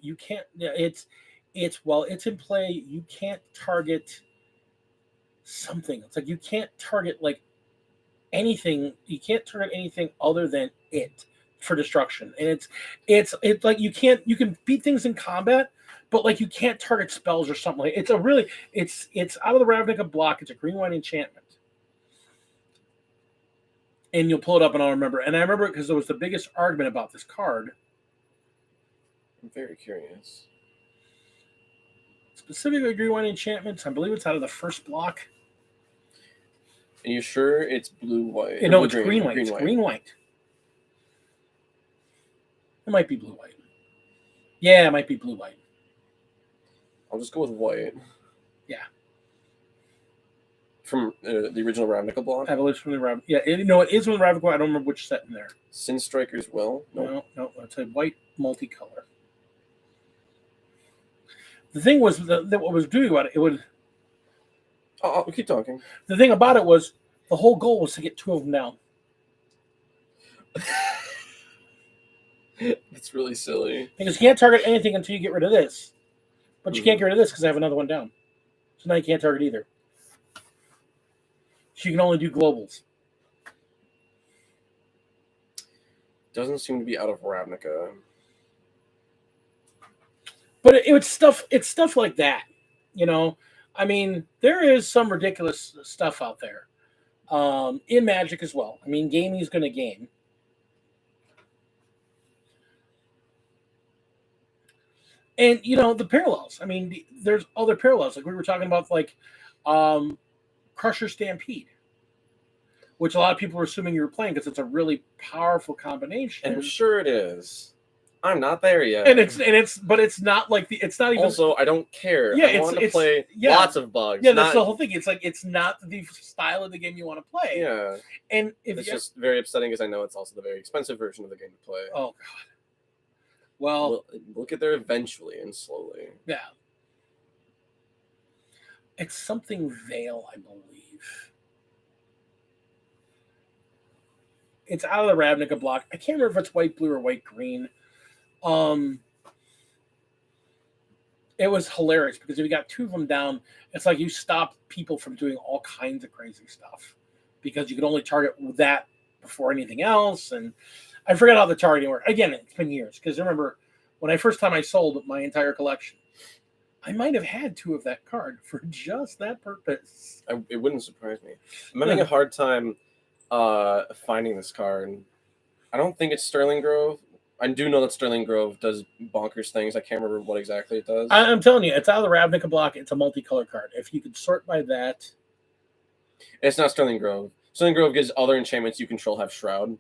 You can't. It's while it's in play, you can't target something. It's like you can't target anything. You can't target anything other than it for destruction. And it's like you can beat things in combat, but you can't target spells or something. It's out of the Ravnica block. It's a green-white enchantment. And you'll pull it up and I'll remember. And I remember it because there was the biggest argument about this card. I'm very curious. Specifically green-white enchantments. I believe it's out of the first block. Are you sure it's blue-white? No, it's green-white. It's green-white. It might be blue-white. Yeah, it might be blue-white. I'll just go with white. Yeah. From the original Ravnica block? I believe it's from the Ravnica. Yeah, it is from the Ravnica. I don't remember which set in there. Sin Striker's Will? No, it's a white multicolor. The thing was that what was doing about it would. Oh, keep talking. The thing about it was the whole goal was to get 2 of them down. It's really silly. Because you can't target anything until you get rid of this. But you can't get rid of this because I have another one down. So now you can't target either. So you can only do globals. Doesn't seem to be out of Ravnica. But it's stuff like that. I mean, there is some ridiculous stuff out there. In Magic as well. I mean, gaming's going to game. And, the parallels. I mean, there's other parallels. Like we were talking about, Crusher Stampede, which a lot of people are assuming you were playing because it's a really powerful combination. And I'm sure it is. I'm not there yet. And it's not it's not even. Also, I don't care. Yeah, I want to play lots of bugs. Yeah, that's the whole thing. It's not the style of the game you want to play. Yeah. And it's just very upsetting because I know it's also the very expensive version of the game to play. Oh God. Well, we'll get there eventually and slowly. Yeah. It's something Veil, I believe. It's out of the Ravnica block. I can't remember if it's white, blue, or white, green. It was hilarious because if you got 2 of them down, it's like you stopped people from doing all kinds of crazy stuff because you could only target that before anything else. And I forget how the targeting worked. Again, it's been years because I remember when I first time I sold my entire collection, I might have had 2 of that card for just that purpose. It wouldn't surprise me. I'm having a hard time finding this card. I don't think it's Sterling Grove. I do know that Sterling Grove does bonkers things. I can't remember what exactly it does. I'm telling you, it's out of the Ravnica block. It's a multicolor card. If you could sort by that. It's not Sterling Grove. Sterling Grove gives other enchantments you control have Shroud,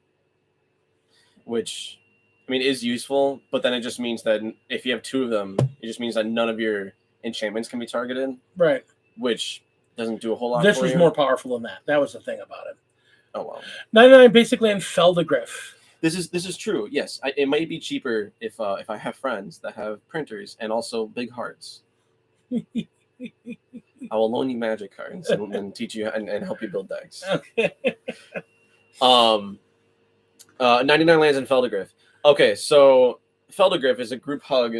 which, I mean, is useful, but then it just means that if you have 2 of them, it just means that none of your enchantments can be targeted. Right. Which Doesn't do a whole lot. This for was you? more powerful than that. That was the thing about it. Oh well. 99 basically in Feldegriff. This is true. Yes, it might be cheaper if I have friends that have printers and also big hearts. I will loan you magic cards and teach you and help you build decks. Okay. 99 lands in Feldegriff. Okay, so Feldegriff is a group hug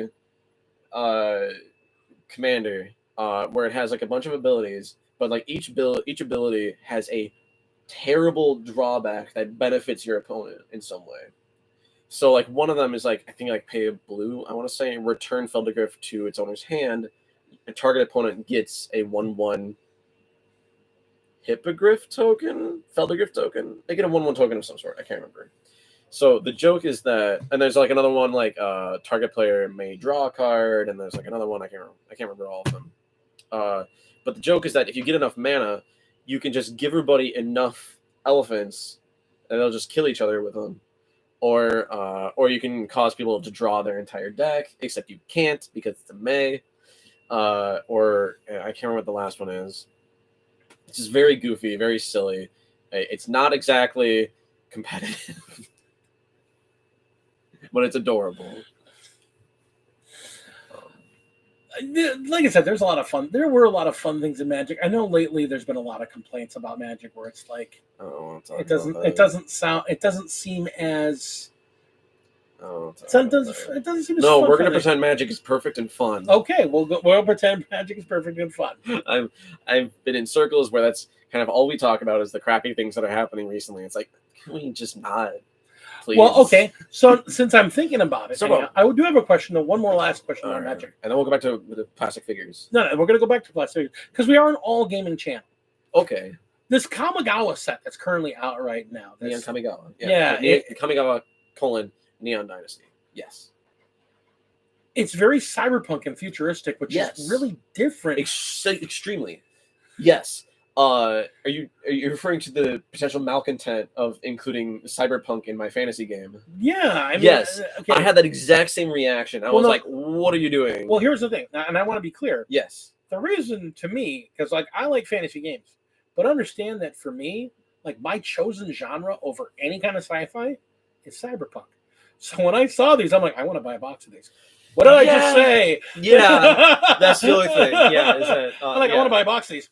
commander where it has like a bunch of abilities, but like each ability has a terrible drawback that benefits your opponent in some way. So like one of them is like I think like pay a blue, I want to say, return Feldegriff to its owner's hand. A target opponent gets a 1/1 Hippogriff token, Feldegriff token. They get a 1/1 token of some sort. I can't remember. So the joke is that, and there's like another one like target player may draw a card, and there's like another one I can't remember all of them. But the joke is that if you get enough mana, you can just give everybody enough elephants, and they'll just kill each other with them. Or you can cause people to draw their entire deck, except you can't because it's a May. Or I can't remember what the last one is. It's just very goofy, very silly. It's not exactly competitive, but it's adorable. Like I said, there's a lot of fun. There were a lot of fun things in Magic. I know lately there's been a lot of complaints about Magic where it's like it doesn't seem as it doesn't seem as no, fun we're gonna for pretend Magic is perfect and fun. Okay, we'll pretend Magic is perfect and fun. I've been in circles where that's kind of all we talk about is the crappy things that are happening recently. It's like, can we just not? Please? Well, okay. So since I'm thinking about it, So, I do have a question. Though, one more last question on Magic, and then we'll go back to the plastic figures. No, we're gonna go back to plastic figures because we are an all gaming channel. Okay. This Kamigawa set that's currently out right now. Neon Kamigawa. Yeah. Kamigawa Neon Dynasty. Yes. It's very cyberpunk and futuristic, which is really different. Extremely. Yes. Are you referring to the potential malcontent of including cyberpunk in my fantasy game? Yeah. I mean, yes. Okay. I had that exact same reaction. I was like, what are you doing? Well, here's the thing, and I want to be clear. Yes. The reason to me, because like I like fantasy games, but understand that for me, like my chosen genre over any kind of sci-fi is cyberpunk. So when I saw these, I'm like, I want to buy a box of these. What did I just say? Yeah, that's the only thing. Yeah, is that I'm like, I want to buy a box of these.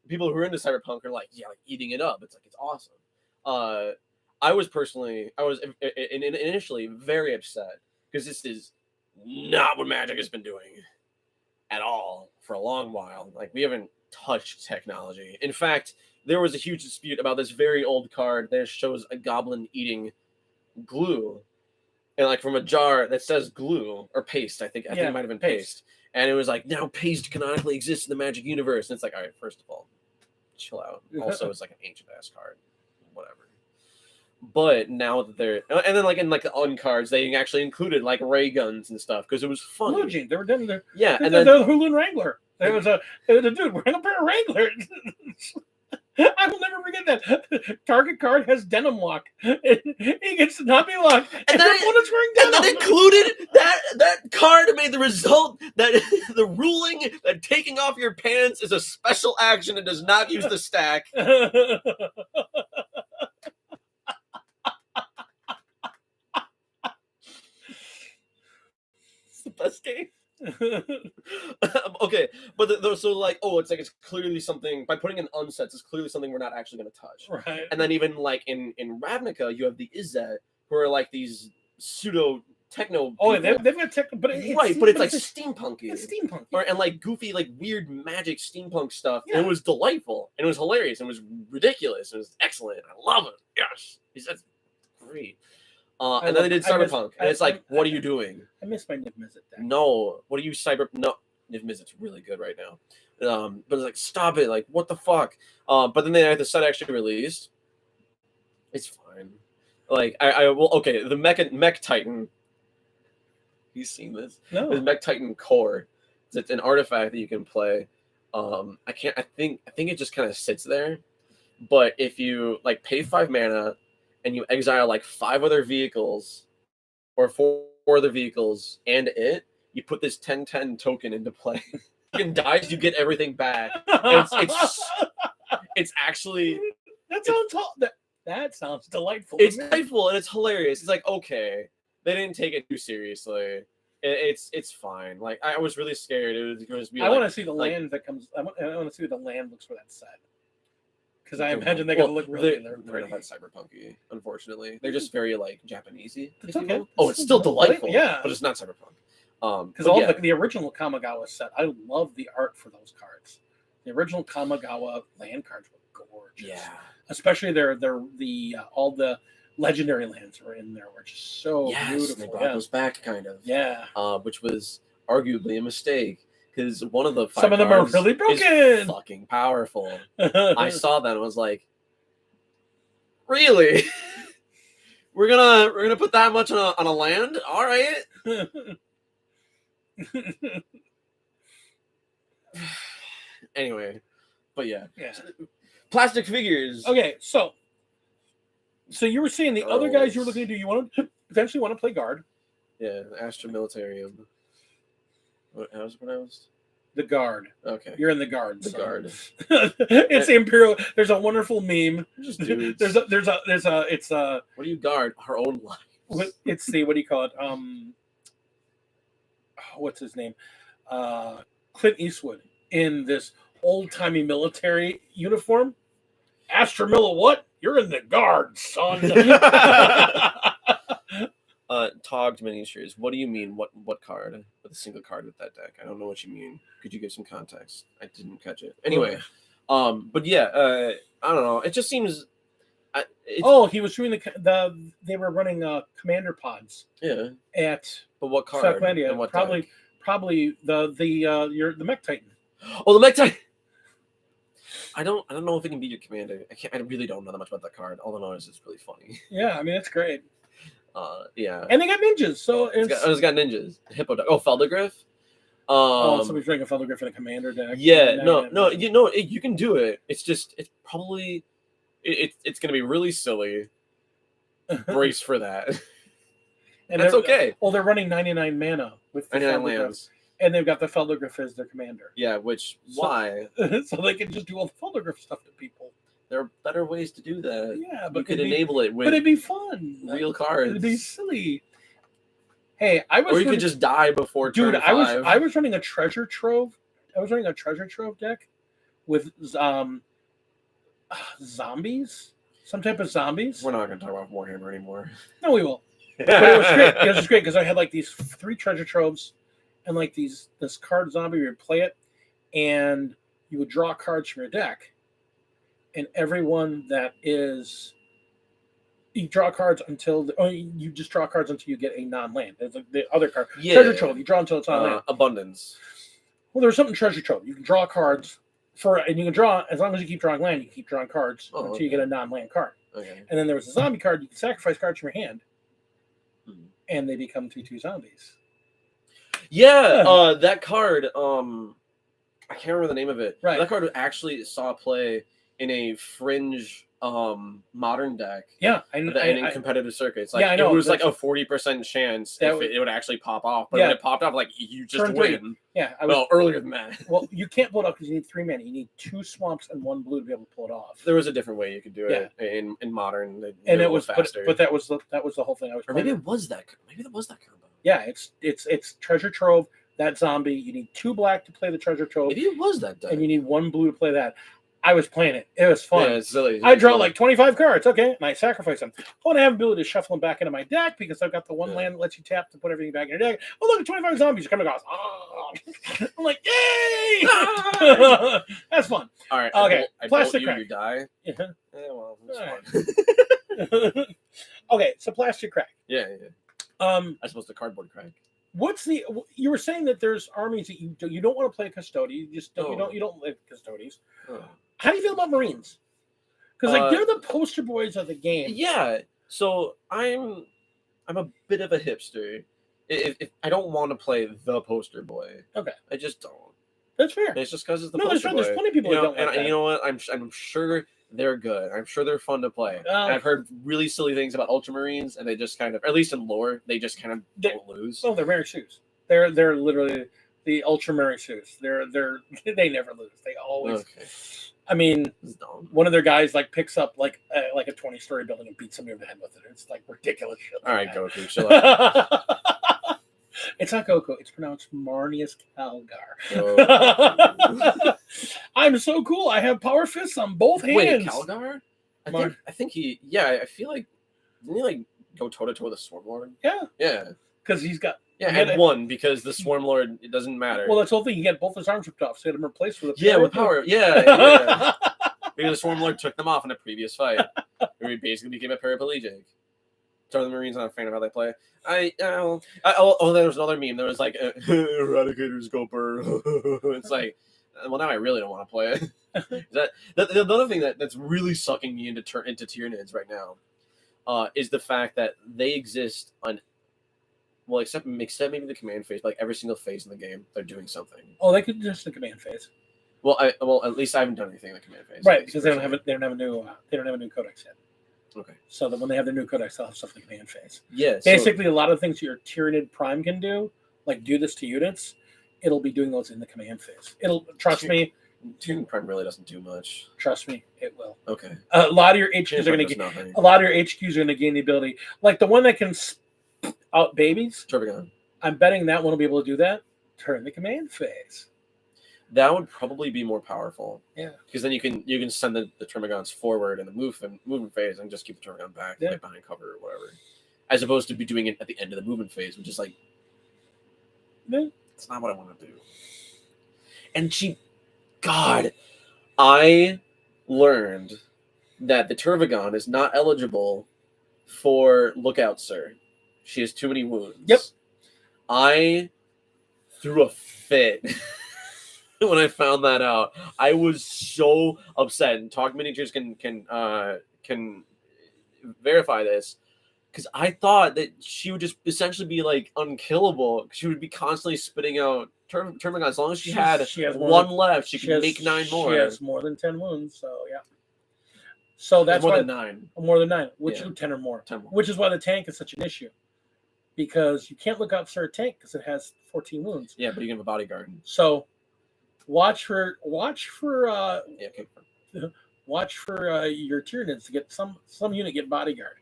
People who are into cyberpunk are like, like eating it up. It's like it's awesome. I was initially very upset because this is not what Magic has been doing at all for a long while. Like we haven't touched technology. In fact, there was a huge dispute about this very old card that shows a goblin eating glue, and like from a jar that says glue or paste. I think it might have been paste. And it was like, now paste canonically exists in the Magic universe. And it's like, all right, first of all, chill out. Also, it's like an ancient ass card, whatever. But now that they're, and then like in like the on cards, they actually included like ray guns and stuff because it was fun. Blue they were done there. Yeah, and then the Hulu Wrangler. There was a dude wearing a pair of Wranglers. I will never forget that. Target card has denim lock. He gets to not be locked. And then that included that card made the result that the ruling that taking off your pants is a special action and does not use the stack. It's the best game. Okay, but so like, it's clearly something by putting in unsets. It's clearly something we're not actually going to touch. Right. And then even like in Ravnica, you have the Izzet, who are like these pseudo techno. Oh, they've got techno, but it's like steampunky. It's steampunk, and like goofy, like weird magic steampunk stuff. Yeah. And it was delightful, and it was hilarious, and it was ridiculous. It was excellent. I love it. Yes, that's great. And then they did Cyberpunk, and it's like, what are you doing? I miss my Niv Mizzet deck. No, what are you No, Niv Mizzet's really good right now. But it's like, stop it! Like, what the fuck? But then they had the set actually released. It's fine. Like, the Mech Titan. You seen this? No. The Mech Titan core. It's an artifact that you can play. I think it just kind of sits there. But if you like pay 5 mana. And you exile like 5 other vehicles or 4 other vehicles and you put this 10/10 token into play. fucking dies, you get everything back. It's actually that sounds delightful. it's delightful and it's hilarious. It's like, okay, they didn't take it too seriously. It's fine. Like I was really scared. It was going to be. I want to see the land that comes. I want to see what the land looks for that set. Because I imagine they're gonna look really. They're not that cyberpunky, unfortunately. They're just very like Japanesey. It's okay. Oh, it's still delightful. Yeah, but it's not cyberpunk. Because all the original Kamigawa set, I love the art for those cards. The original Kamigawa land cards were gorgeous. Yeah, especially all the legendary lands were in there, were just so beautiful. They brought those back, kind of. Yeah, which was arguably a mistake. Because one of the some of them are really broken, is fucking powerful. I saw that and was like, "Really? we're gonna put that much on a land? All right." Anyway, but yeah, plastic figures. Okay, so you were saying the other guys you were looking to do. You want to eventually want to play guard? Yeah, Astra Militarium. How was it pronounced? The guard. Okay. You're in the guard. The guard. It's the Imperial. There's a wonderful meme. Just dudes. It's what do you guard? Our own lives. It's the, what do you call it? What's his name? Clint Eastwood in this old-timey military uniform. Astra Miller, what? You're in the guard, son. Togged miniatures. What do you mean? What card? With a single card with that deck? I don't know what you mean. Could you give some context? I didn't catch it. Anyway, but yeah, I don't know. It just seems. He was doing they were running commander pods. Yeah. But what card? And what probably the Mech Titan. Oh, the Mech Titan. I don't know if it can be your commander. I really don't know that much about that card. All I know is it's really funny. Yeah, I mean it's great. Yeah. And they got ninjas, so it's got ninjas. Hippo duck. Oh, Feldegriff. Somebody's running a Feldegriff in a commander deck. Yeah, no, you can do it. It's just it's probably it's gonna be really silly. Brace for that. And that's okay. Well, they're running 99 mana with the 99 lands. And they've got the Feldegriff as their commander. Yeah, why? So they can just do all the Feldegriff stuff to people. There are better ways to do that. Yeah, but you could enable it with. But it'd be fun. Real cards. It'd be silly. Hey, Or you could just die before turn 5. I was running a treasure trove. I was running a treasure trove deck with zombies. Some type of zombies. We're not going to talk about Warhammer anymore. No, we will. But it was great. It was great because I had like these 3 treasure troves and like this card zombie. You would play it, and you would draw cards from your deck. And everyone that is, you draw cards until you just draw cards until you get a non-land. There's the other card, treasure trove. You draw until it's non-land. Abundance. Well, there's something treasure trove. You can draw cards and you can draw as long as you keep drawing land. You keep drawing cards until you get a non-land card. Okay. And then there was a zombie card. You can sacrifice cards from your hand, and they become 2/2 zombies. Yeah, that card. I can't remember the name of it. Right. That card actually saw play in a fringe modern deck. Yeah, in competitive circuits. Like, I know. It was like a 40% chance if it would actually pop off. But when it popped off, like you just win. Yeah. Earlier than that. Well, you can't pull it off because you need 3 mana. You need 2 swamps and 1 blue to be able to pull it off. There was a different way you could do it in modern. And it was faster. But that was the whole thing I was. Or maybe it was that. Maybe that was that combo. Yeah, it's treasure trove. That zombie. You need 2 black to play the treasure trove. Maybe it was that deck. And you need 1 blue to play that. I was playing it. It was fun. Yeah, it's silly. I draw like 25 cards. Okay, and I sacrifice them. Oh, and I have the ability to shuffle them back into my deck because I've got the 1 land that lets you tap to put everything back in your deck. Oh, look, 25 zombies are coming across. Oh. I'm like, yay! That's fun. All right. Okay, plastic crack. You die. Yeah. Well, that's fun. Okay, so plastic crack. Yeah. I suppose the cardboard crack. You were saying that there's armies that you don't want to play custody. You don't live custodies. Oh. How do you feel about Marines? Because they're the poster boys of the game. Yeah. So I'm a bit of a hipster. If I don't want to play the poster boy. Okay. I just don't. That's fair. It's just because it's the poster boy. There's plenty of people who don't. And you know what? I'm sure they're good. I'm sure they're fun to play. I've heard really silly things about Ultramarines, and they just kind of, at least in lore, they just kind of don't lose. Oh, they're Mary Sue's. They're literally The Ultramarine suits. They never lose. They always. Okay. I mean, It's dumb. one of their guys like picks up like a 20-story building and beats somebody over the head with it. It's like ridiculous shit. All Like right, that. Goku, chill out. It's not Goku. It's pronounced Marnius Calgar. Oh. I'm so cool. I have power fists on both hands. Wait, Calgar? Mar- I think he. Yeah, I feel like didn't he like go toe to toe with a Swarmlord? Yeah, Yeah. because he's got. Yeah, Yeah, and won because the Swarmlord, it doesn't matter. Well, that's the whole thing. He had both his arms ripped off, so he had them replaced with a yeah, with power. Yeah. Because the Swarmlord took them off in a previous fight, where he basically became a paraplegic. Southern Marine's not a fan of how they play. There was another meme. There was like, Eradicators go burr. It's like, well, now I really don't want to play it. The other thing that's really sucking me into Tyranids right now is the fact that they exist on, well, except maybe the command phase, like every single phase in the game, they're doing something. Oh, they could just the command phase. Well, at least I haven't done anything in the command phase. Right, because they don't have a new codex yet. Okay. So that when they have their new codex, they'll have stuff in the command phase. Yeah. Basically, a lot of things your Tyranid Prime can do, like do this to units, it'll be doing those in the command phase. Trust me. Tyranid Prime really doesn't do much. Trust me, it will. Okay. A lot of your HQs are going to gain. A lot of your HQs are going to gain the ability, like the one that can out babies. Turbigon. I'm betting that one will be able to do that. Turn the command phase. That would probably be more powerful. Yeah. Because then you can send the Termagants forward in the movement phase and just keep the Termagon back, like behind cover or whatever. As opposed to be doing it at the end of the movement phase, which is like, it's not what I want to do. And God, I learned that the Tervagon is not eligible for Lookout Sir. She has too many wounds. Yep. I threw a fit when I found that out. I was so upset. And Talk Miniatures can verify this, because I thought that she would just essentially be like unkillable. She would be constantly spitting out Termagant. As long as she has one left, she can make 9 more. She has more than 10 wounds, so yeah. So that's more than 9. More than 9. Which 10 or more. 10 more. Which is why the tank is such an issue. Because you can't look out for a tank because it has 14 wounds. Yeah, but you can have a bodyguard. So watch for your Tyranids to get some unit get bodyguard.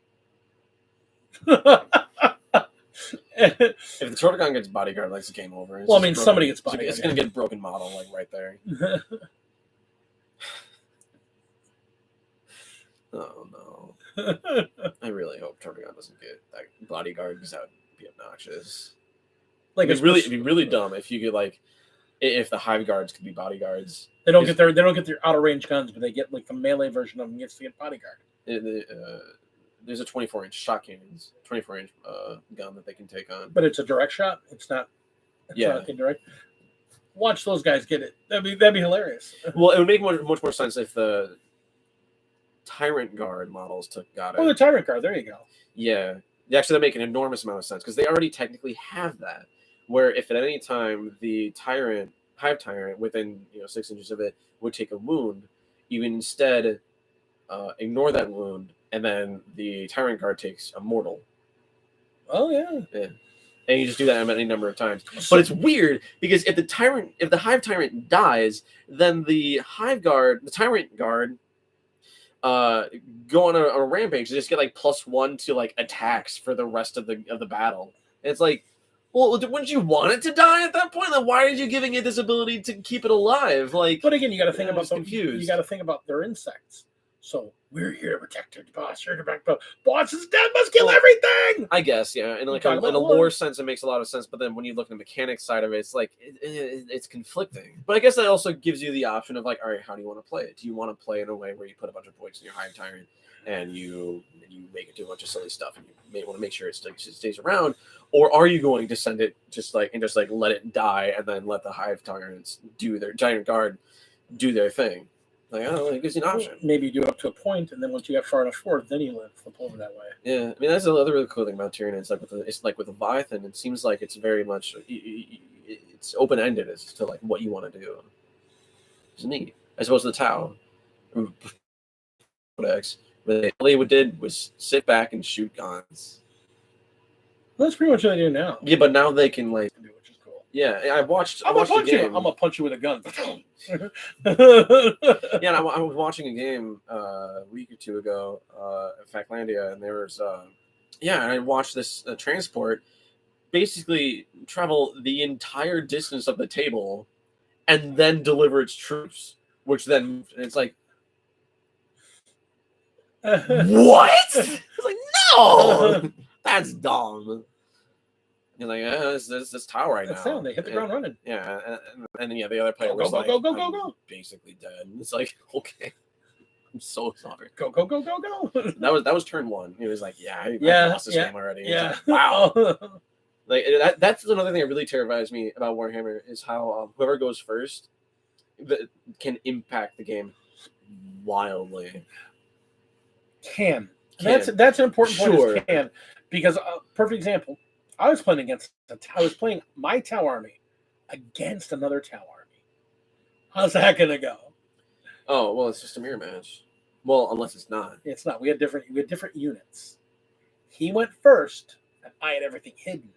If the Termagant gets bodyguard, like, it's game over. Well, I mean, somebody gets bodyguard. It's going to get broken model, like, right there. Oh, no. I really hope Termagant doesn't get that bodyguard, because that would be obnoxious. Like, it'd be really dumb if you could, like, if the Hive Guards could be bodyguards. They don't get their out of range guns, but they get like the melee version of them gets to get bodyguard. There's a 24-inch shot cannons, 24-inch gun that they can take on. But it's a direct shot. It's not indirect. Watch those guys get it. That'd be hilarious. Well, it would make much more sense if the Tyrant Guard models got it. Oh, the Tyrant Guard. There you go. Yeah. Actually, that make an enormous amount of sense, because they already technically have that. Where if at any time the Hive Tyrant, within 6 inches of it, would take a wound, you can instead ignore that wound, and then the Tyrant Guard takes a mortal. Oh yeah. And you just do that any number of times. But it's weird, because if the Hive Tyrant dies, then the Tyrant Guard, go on a rampage. They just get like +1 to like attacks for the rest of the battle. And it's like, well, wouldn't you want it to die at that point? Like, why are you giving it this ability to keep it alive? Like, but again, you got to think about confused. You got to think about their insects. So we're here to protect the boss. Here to protect the boss is dead. Must kill everything. I guess, yeah. In like in a lore sense, it makes a lot of sense. But then when you look at the mechanics side of it, it's like it's conflicting. But I guess that also gives you the option of like, all right, how do you want to play it? Do you want to play in a way where you put a bunch of points in your Hive Tyrant and you make it do a bunch of silly stuff, and you may want to make sure it stays around, or are you going to send it just let it die and then let the Hive Tyrants do their Giant Guard do their thing? Like, I don't know, it gives you an option. Maybe you do it up to a point, and then once you get far enough forward, then you flip over that way. Yeah, I mean, that's another really cool thing about Tyranid. It's like with Leviathan, it seems like it's very much it's open ended as to like what you want to do. It's neat, as opposed to the Tau. Codex, but all they did was sit back and shoot guns. Well, that's pretty much what they do now. Yeah, but now they can like, which is cool. Yeah, I watched I'm the game. gonna punch you with a gun. Yeah, and I was watching a game a week or two ago at Factlandia, and there was and I watched this transport basically travel the entire distance of the table and then deliver its troops, which then moved. And it's like, what? It's like, no, that's dumb. You're like, this tower right now. They hit the ground running. Yeah, and then the other player was like, go, basically dead. It's like, okay, I'm so sorry. Go. That was turn one. He was like, I lost this game already. Yeah. Like, wow. Like that's another thing that really terrifies me about Warhammer is how whoever goes first can impact the game wildly. Can. That's an important point. Sure. Can, because perfect example. I was playing my Tau army against another Tau army. How's that gonna go? Oh well, it's just a mirror match. Well, unless it's not. It's not. We had different units. He went first, and I had everything hidden.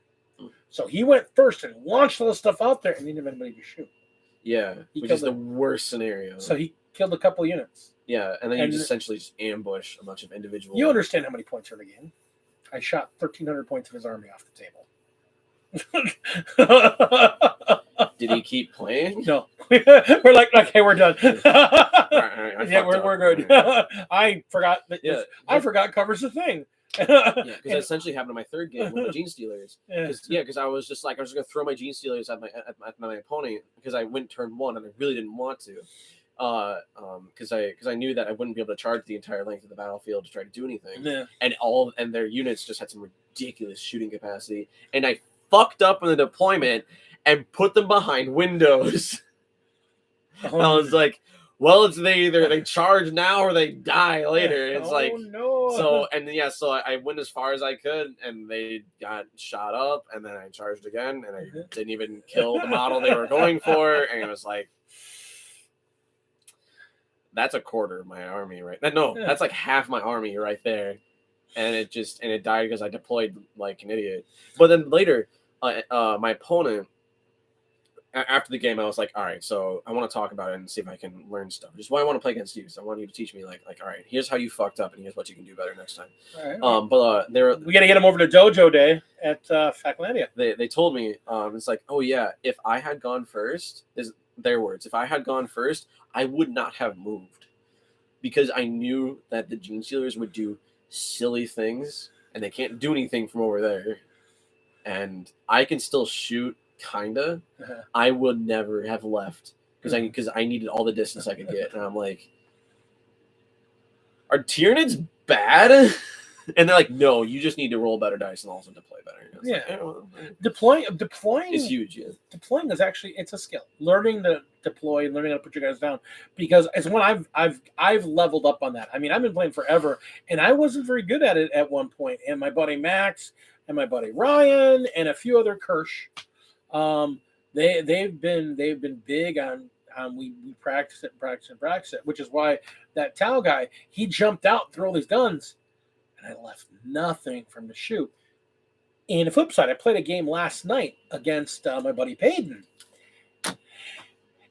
So he went first and launched all the stuff out there, and he didn't have anybody to shoot. Yeah, which is the worst scenario. So he killed a couple units. Yeah, and then you just essentially just ambush a bunch of individuals. You understand how many points are in the game? I shot 1,300 points of his army off the table. Did he keep playing? No. We're like, okay, we're done. Right, we're good. I forgot that. Yeah, I forgot covers the thing. Yeah, because that essentially happened in my third game with the Gene Stealers. Because I was just going to throw my Gene Stealers at my opponent because I went turn one and I really didn't want to. Because I knew that I wouldn't be able to charge the entire length of the battlefield to try to do anything. Yeah. And their units just had some ridiculous shooting capacity, and I fucked up in the deployment and put them behind windows. I was like, well, it's they charge now or they die later. It's no. So I went as far as I could, and they got shot up, and then I charged again, and I didn't even kill the model they were going for, and it was like, that's a quarter of my army, right? No, that's like half my army right there, and it died because I deployed like an idiot. But then later, my opponent, after the game, I was like, all right, so I want to talk about it and see if I can learn stuff. Just why I want to play against you. So I want you to teach me, like, all right, here's how you fucked up, and here's what you can do better next time. All right. We got to get him over to Dojo Day at Factlandia. They told me, it's like, oh yeah, if I had gone first, is their words. If I had gone first, I would not have moved because I knew that the Gene Stealers would do silly things, and they can't do anything from over there, and I can still shoot. Kinda, I would never have left because I needed all the distance I could get, and I'm like, are Tyranids bad? And they're like, no, you just need to roll better dice and also deploy better. Deploying is huge. Yeah, deploying is actually it's a skill. Learning to deploy and learning how to put your guys down because it's one I've leveled up on that. I mean, I've been playing forever, and I wasn't very good at it at one point. And my buddy Max and my buddy Ryan and a few other Kirsch. They've been big on we practice it, which is why that Tau guy, he jumped out, threw all these guns, and I left nothing for him to shoot. And the flip side, I played a game last night against my buddy Payton,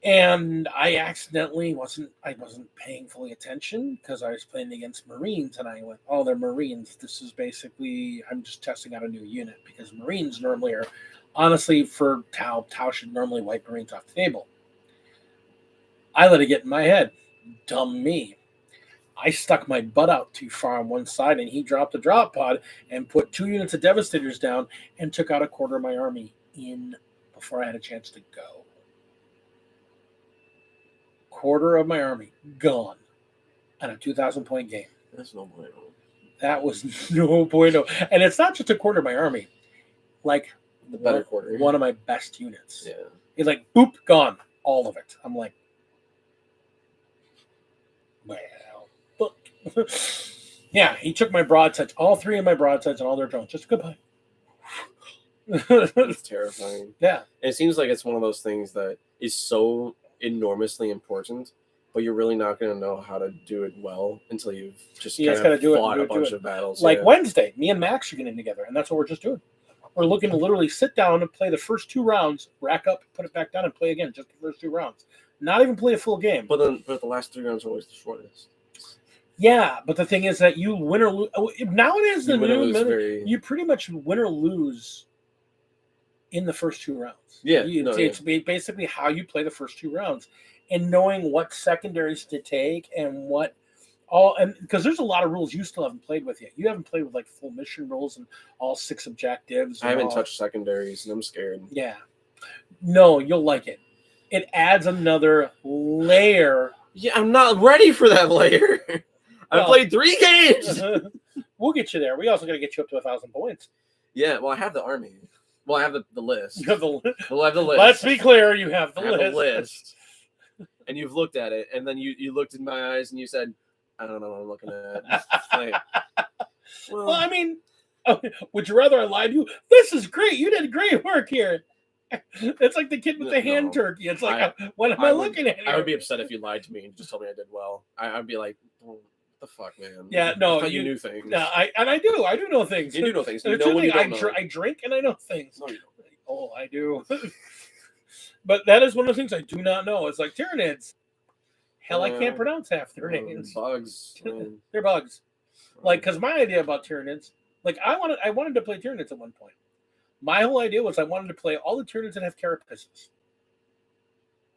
and I accidentally wasn't paying fully attention because I was playing against Marines, and I went, oh, they're Marines. This is basically I'm just testing out a new unit because Marines normally are. Honestly, for Tau should normally wipe Marines off the table. I let it get in my head. Dumb me. I stuck my butt out too far on one side, and he dropped the drop pod and put 2 units of Devastators down and took out a quarter of my army before I had a chance to go. Quarter of my army gone on a 2,000-point game. That's no bueno. That was no bueno. And it's not just a quarter of my army. Like, the better quarter. One of my best units. Yeah. He's like, boop, gone. All of it. I'm like, well, look. Yeah, he took my broadsides, all 3 of my broadsides and all their drones. Just goodbye. It's terrifying. Yeah. And it seems like it's one of those things that is so enormously important, but you're really not going to know how to do it well until you've just fought a bunch of battles. Like Wednesday, me and Max are getting together, and that's what we're just doing. are looking to literally sit down and play the first 2 rounds, rack up, put it back down, and play again, just the first 2 rounds. Not even play a full game. But the last 3 rounds are always the shortest. Yeah, but the thing is that you win or lose. Nowadays, you pretty much win or lose in the first 2 rounds. Yeah, it's basically how you play the first 2 rounds, and knowing what secondaries to take and what and because there's a lot of rules you still haven't played with yet. You haven't played with like full mission rules and all 6 objectives. I haven't touched secondaries, and I'm scared. Yeah, no, you'll like it. It adds another layer. Yeah, I'm not ready for that layer. I've played 3 games. We'll get you there. We also got to get you up to 1,000 points. Yeah, well, I have the army. Well, I have the list. You have the list. Well, I have the list. Let's be clear. You have the list. The list. And you've looked at it, and then you looked in my eyes, and you said, I don't know what I'm looking at. Like, well, I mean, would you rather I lied to you? This is great. You did great work here. It's like the kid with the hand turkey. It's like, what am I looking at here? I would be upset if you lied to me and just told me I did well. I'd be like, what the fuck, man? Yeah, no. I thought you knew things. No, I do. I do know things. You do know things. You know when you don't know. I drink and I know things. No, you don't. Oh, I do. But that is one of the things I do not know. It's like Tyranids. Hell, I can't pronounce half their names. Bugs. They're bugs. Like, because my idea about Tyranids, like I wanted to play Tyranids at one point. My whole idea was I wanted to play all the Tyranids that have carapaces.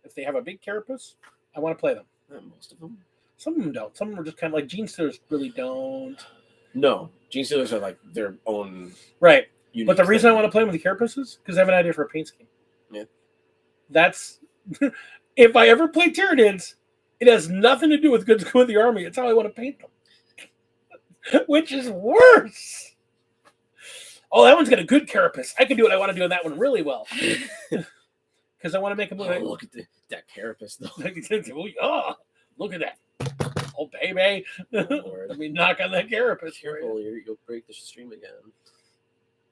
If they have a big carapace, I want to play them. Not most of them. Some of them don't. Some of them are just kind of like Gene Stealers really don't. No. Gene Stealers are like their own. Right. But the reason I want to play them with the carapaces is because I have an idea for a paint scheme. Yeah. That's if I ever play Tyranids, it has nothing to do with good with the army. It's how I want to paint them. Which is worse. Oh, that one's got a good carapace. I can do what I want to do in that one really well. Because I want to make them look like... look at that carapace, though. Oh, look at that. Oh, baby. Let me knock on that carapace. Careful, you'll break the stream again.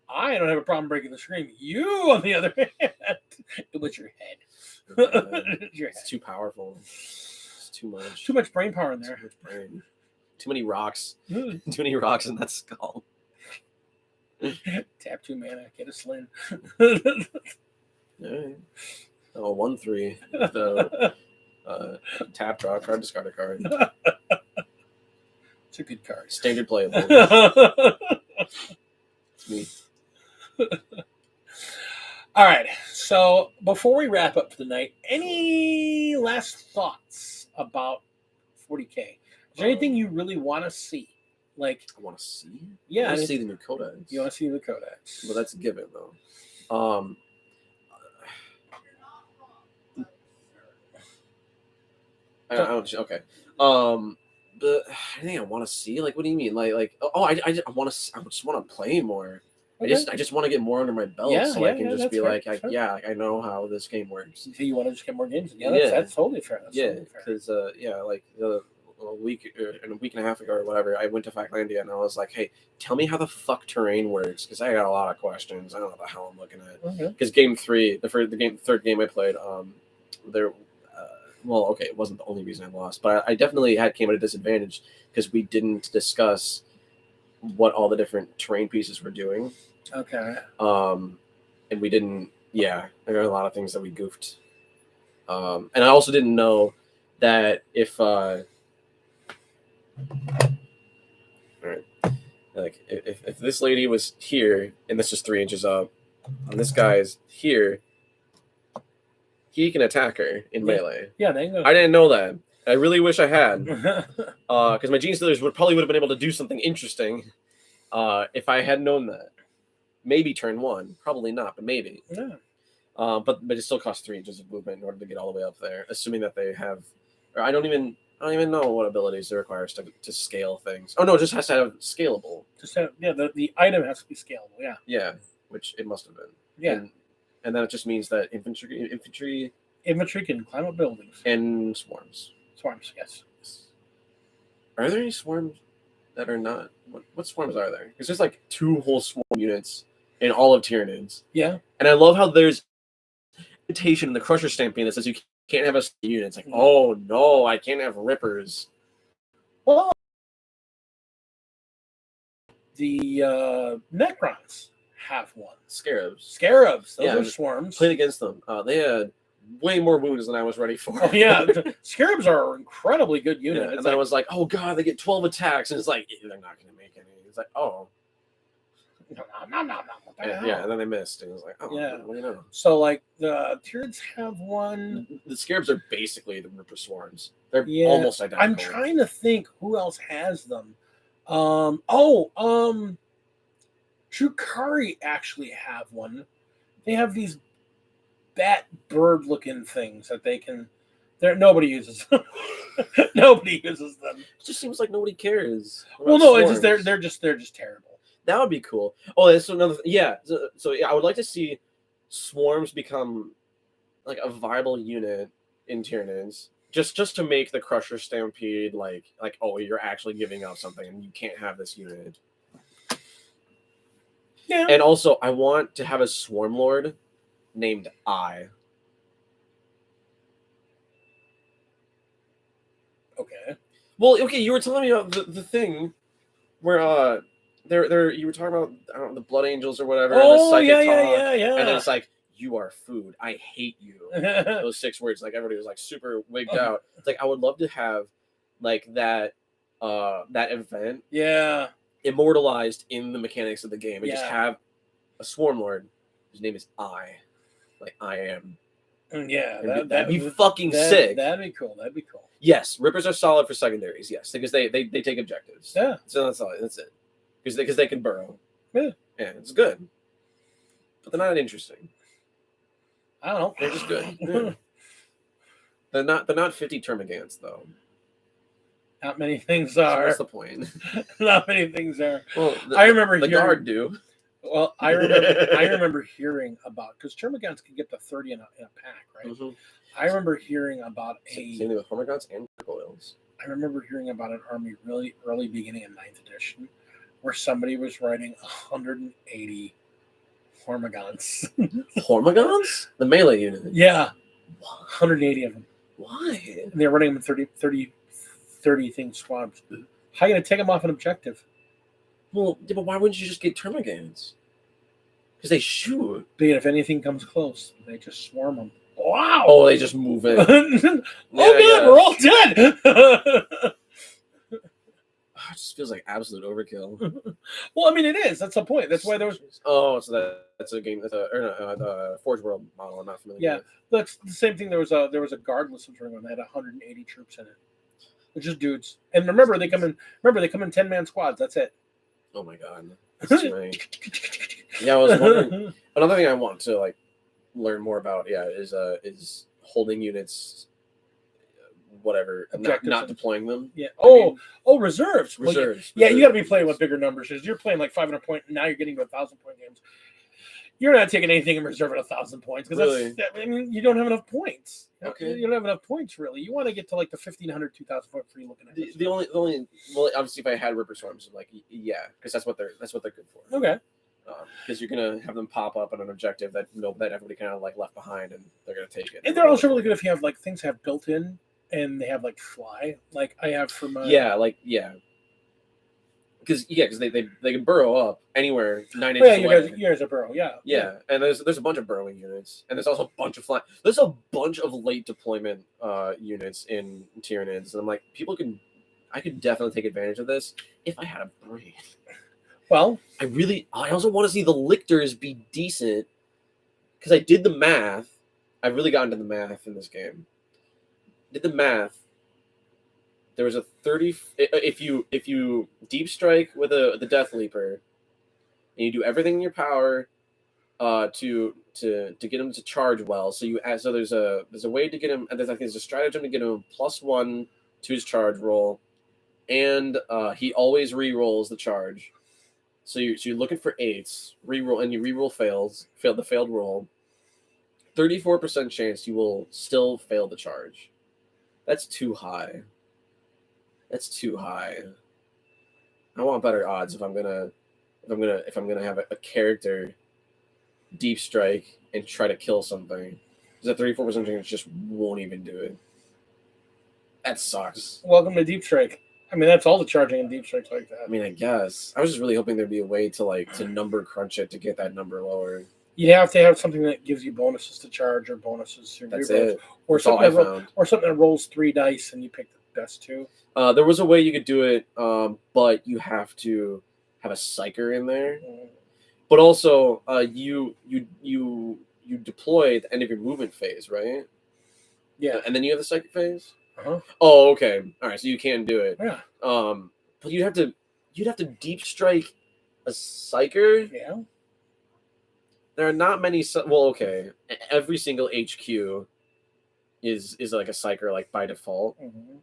I don't have a problem breaking the stream. You, on the other hand, it was your head. It's too powerful. It's too much. Too much brain power in there. Too much brain. Too many rocks. Too many rocks in that skull. Tap 2 mana, get a Slin. Alright. Oh, 1/3. The tap, draw a card, discard a card. It's a good card. Standard playable. It's me. All right. So before we wrap up for the night, any last thoughts about 40K? Is there anything you really want to see? Like, I want to see. Yeah, I want to see the new codex. You want to see the codex? Well, that's a given, though. Okay. But anything I want to see, like, what do you mean? I just want to play more. Okay. I just want to get more under my belt, so I can just be like, I know how this game works. So you want to just get more games? Yeah, that's totally fair. Because like a week and a half ago or whatever, I went to Factlandia and I was like, hey, tell me how the fuck terrain works, because I got a lot of questions. I don't know what the hell I'm looking at. Because game 3, the third game I played, it wasn't the only reason I lost, but I definitely came at a disadvantage because we didn't discuss what all the different terrain pieces were doing. Okay. And we didn't. Yeah, there are a lot of things that we goofed. And I also didn't know that if all right, like if this lady was here and this is 3 inches up, and this guy's here, he can attack her in melee. Yeah, they know. I didn't know that. I really wish I had, because my Gene Stealers would have been able to do something interesting if I had known that. Maybe turn 1, probably not, but maybe. Yeah. But it still costs 3 inches of movement in order to get all the way up there, assuming that they have. Or I don't even know what abilities it requires to scale things. Oh no, it just has to have scalable. The item has to be scalable. Yeah. Yeah, which it must have been. Yeah. And then it just means that infantry can climb up buildings. And swarms. Swarms, yes. Are there any swarms that are not? What swarms are there? Because there's like 2 whole swarm units in all of Tyranids. Yeah. And I love how there's invitation in the Crusher Stampede that says you can't have a unit. It's like, oh no, I can't have Rippers. Well, the Necrons have one? Scarabs. Scarabs. Those Yeah, are swarms. Played against them. They had way more wounds than I was ready for. Oh yeah, scarabs are an incredibly good unit. Yeah, and then I was like, oh god, they get 12 attacks, and it's like they're not going to make any. It's like, oh. No. Yeah, and then they missed, and it was like, oh, Yeah. what do you know? So like the Tyranids have one. The Scarabs are basically the Ripper Swarms. They're almost identical. I'm trying to think who else has them. Drukari actually have one. They have these bat bird looking things that they can. Nobody uses them. Nobody uses them. It just seems like nobody cares. Well, no, it's just they're just terrible. That would be cool. Oh, that's another. Yeah, so yeah, I would like to see swarms become like a viable unit in Tyranids, just to make the Crusher Stampede like oh, you're actually giving up something and you can't have this unit. Yeah. And also, I want to have a Swarm Lord named I. Okay. Well, okay, you were telling me about the thing where there you were talking about, I don't know, the Blood Angels or whatever. Oh, and the psychic yeah. And then it's like, you are food. I hate you. Those 6 words. Like everybody was like super wigged out. It's like I would love to have like that event. Yeah. Immortalized in the mechanics of the game, and just Yeah. have a Swarm Lord whose name is I. Like I am. Yeah, that'd be fucking sick. That'd be cool. Yes, Rippers are solid for secondaries. Yes, because they take objectives. Yeah. So that's all. That's it. Because they can burrow. Yeah. Yeah, it's good. But they're not interesting. I don't know. They're just good. Yeah. They're not 50 Termagants though. Not many things So are. what's the point? Not many things are. Well, I remember the guard do. Well, I remember hearing about, because Termagants can get to 30 in a pack, right? Mm-hmm. I remember hearing about Same thing with Hormagaunts and Gargoyles. I remember hearing about an army really early beginning in 9th edition where somebody was riding 180 Hormagaunts. Hormagaunts? The melee unit. Yeah. 180 of them. Why? And they're running them in 30 thing squads. How are you going to take them off an objective? Well, yeah, but why wouldn't you just get Termagants? Because they shoot. But if anything comes close, they just swarm them. Wow! Oh, they just move in. Good, we're all dead. It just feels like absolute overkill. Well, I mean, it is. That's the point. That's why there was. Oh, so that's a game. That's the Forge World model. I'm not familiar. Yeah, with. that's the same thing. There was a guardless that had 180 troops in it, which is dudes. And remember, they come in 10-man squads. That's it. Oh my god, that's too many. Yeah, I was wondering. Another thing I want to like learn more about, is holding units, whatever, not deploying them. Yeah. I mean, Reserves. Reserves. Yeah, you got to be playing with bigger numbers. Because you're playing like 500 point, and now you're getting to 1,000-point games. You're not taking anything in reserve at 1,000 points because Really? I mean, you don't have enough points. Okay. You don't have enough points really. You want to get to like the 1,500, 2,000 point for you looking at the only well, obviously, if I had Ripper Swarms, like yeah, because that's what they're good for. Okay. Because you're gonna have them pop up on an objective that everybody kind of like left behind, and they're gonna take it. And they're also really good if you have like things have built in and they have like fly, like I have for my Because they can burrow up anywhere 9 inches away. You guys are burrow, Yeah, and there's a bunch of burrowing units, and there's also a bunch of fly. There's a bunch of late deployment units in Tyranids, and I'm like, I could definitely take advantage of this if I had a brain. Well, I also want to see the lictors be decent, because I did the math. I've really gotten to the math in this game. Did the math. There was a 30. If you deep strike with the Death Leaper, and you do everything in your power, to get him to charge well. So there's a way to get him. There's a stratagem to get him +1 to his charge roll, and he always re-rolls the charge. So you're looking for 8s, re-roll, and you re-roll the failed roll. 34% chance you will still fail the charge. That's too high. That's too high. I want better odds if I'm gonna have a character deep strike and try to kill something. Because that 34% chance just won't even do it. That sucks. welcome to Deep Strike. I mean, that's all the charging in Deep Strike's like that. I mean, I guess. I was just really hoping there'd be a way to number crunch it to get that number lower. You'd have to have something that gives you bonuses to charge or bonuses to That's reroll. it. Or That's all something I that found. or something that rolls 3 dice and you pick the best 2. There was a way you could do it, but you have to have a psyker in there. But also, you deploy at the end of your movement phase, right? Yeah. And then you have the psychic phase. Uh-huh. Oh, okay. All right, so you can do it. Yeah. But you'd have to deep strike a psyker. Yeah. There are not many. Well, okay. Every single HQ is like a psyker, like by default. Mm-hmm.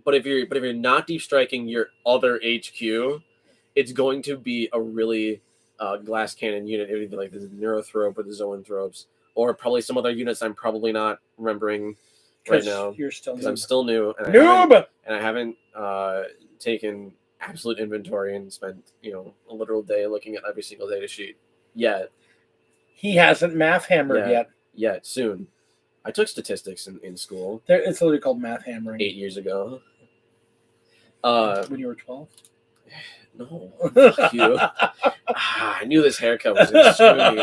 But if you're not deep striking your other HQ, it's going to be a really glass cannon unit. It would be like the Neurothrope or the Zoanthropes, or probably some other units I'm probably not remembering right now. You're still because I'm still new and I haven't taken absolute inventory and spent a literal day looking at every single data sheet yet. He hasn't math hammered yet. Yet soon. I took statistics in school. It's literally called math hammering. 8 years ago. When you were 12? No, fuck you. I knew this haircut was going to screw me.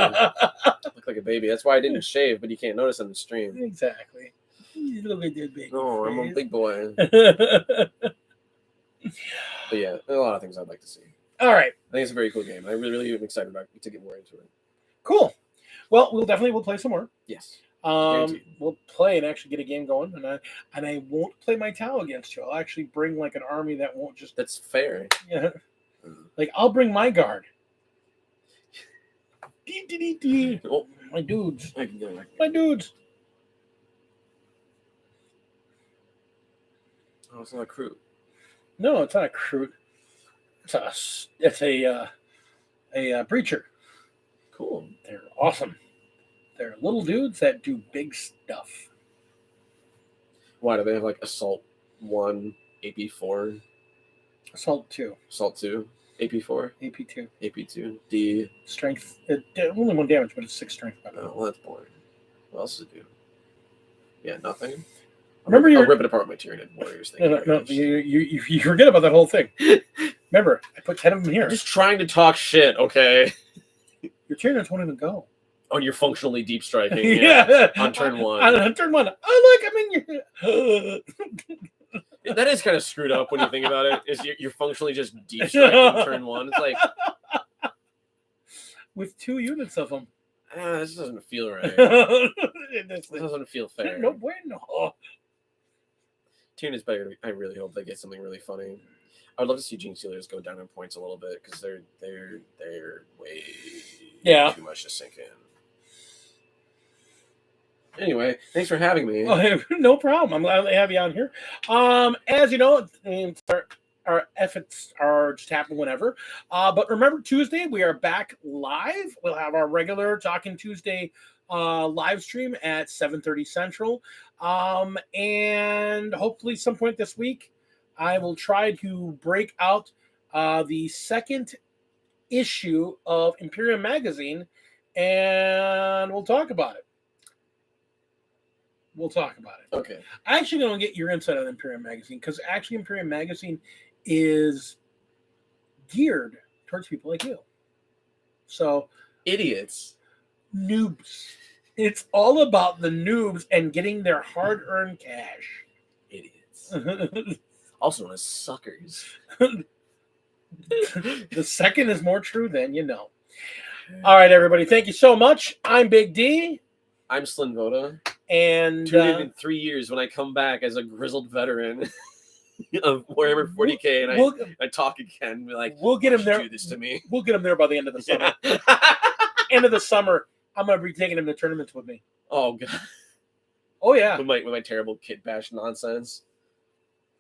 Look like a baby. That's why I didn't shave, but you can't notice on the stream. Exactly. You look like that baby. No, I'm a big boy. But yeah, there are a lot of things I'd like to see. All right. I think it's a very cool game. I really am excited to get more into it. Cool. Well, we'll play some more. Yes. We'll play and actually get a game going, and I won't play my Tau against you. I'll actually bring like an army that won't just. That's fair. Yeah. Like I'll bring my guard. Oh, my dudes. I can go back. My dudes. Oh, it's not a crew. No, it's not a crew. It's a preacher. Cool. They're awesome. They're little dudes that do big stuff. Why do they have like Assault 1, AP 4? Assault 2. Assault 2, AP 4? AP 2. AP 2. D. Strength. Only 1 damage, but it's 6 strength. Oh, well, that's boring. What else does it do? Yeah, nothing. I'll rip it apart with my Tyranid Warriors thing. No, you forget about that whole thing. Remember, I put 10 of them here. I'm just trying to talk shit, okay? Your Tyranids won't even go. Oh, you're functionally deep striking. Yeah. On turn 1. On turn 1. Oh, look, I'm in your... That is kind of screwed up when you think about it. Is you're functionally just deep striking turn 1. It's like... With 2 units of them. This doesn't feel right. This doesn't feel fair. No bueno. Tune is better. I really hope they get something really funny. I would love to see Gene Stealers go down in points a little bit because they're way too much to sink in. Anyway, thanks for having me. Oh, no problem. I'm glad to have you on here. As you know, our efforts are just happening whenever. But remember, Tuesday we are back live. We'll have our regular Talking Tuesday live stream at 7:30 Central. And hopefully some point this week, I will try to break out the second issue of Imperium Magazine, and we'll talk about it. Okay. I'm actually going to get your insight on Imperium Magazine, because actually Imperium Magazine is geared towards people like you. So, idiots. Noobs. It's all about the noobs and getting their hard-earned cash. Idiots. Also known as suckers. The second is more true than you know. All right, everybody. Thank you so much. I'm Big D. I'm Slim Voda. And tune in 3 years when I come back as a grizzled veteran of Warhammer 40K, and I talk again. Be like, we'll get him there. Do this to me. We'll get him there by the end of the summer. End of the summer, I'm gonna be taking him to tournaments with me. Oh god. Oh yeah. With my terrible kit bash nonsense.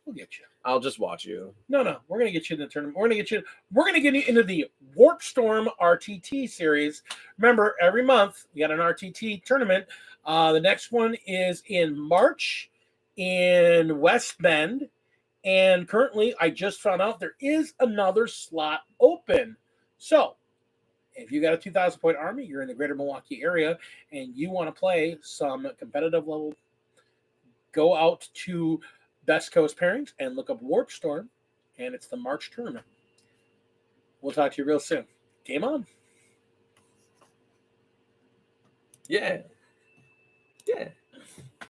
We'll get you. I'll just watch you. No. We're gonna get you in the tournament. We're gonna get you into the Warp Storm RTT series. Remember, every month we got an RTT tournament. The next one is in March in West Bend. And currently, I just found out there is another slot open. So, if you got a 2,000 point army, you're in the greater Milwaukee area, and you want to play some competitive level, go out to Best Coast pairings and look up Warp Storm, and it's the March tournament. We'll talk to you real soon. Game on. Yeah. Yeah.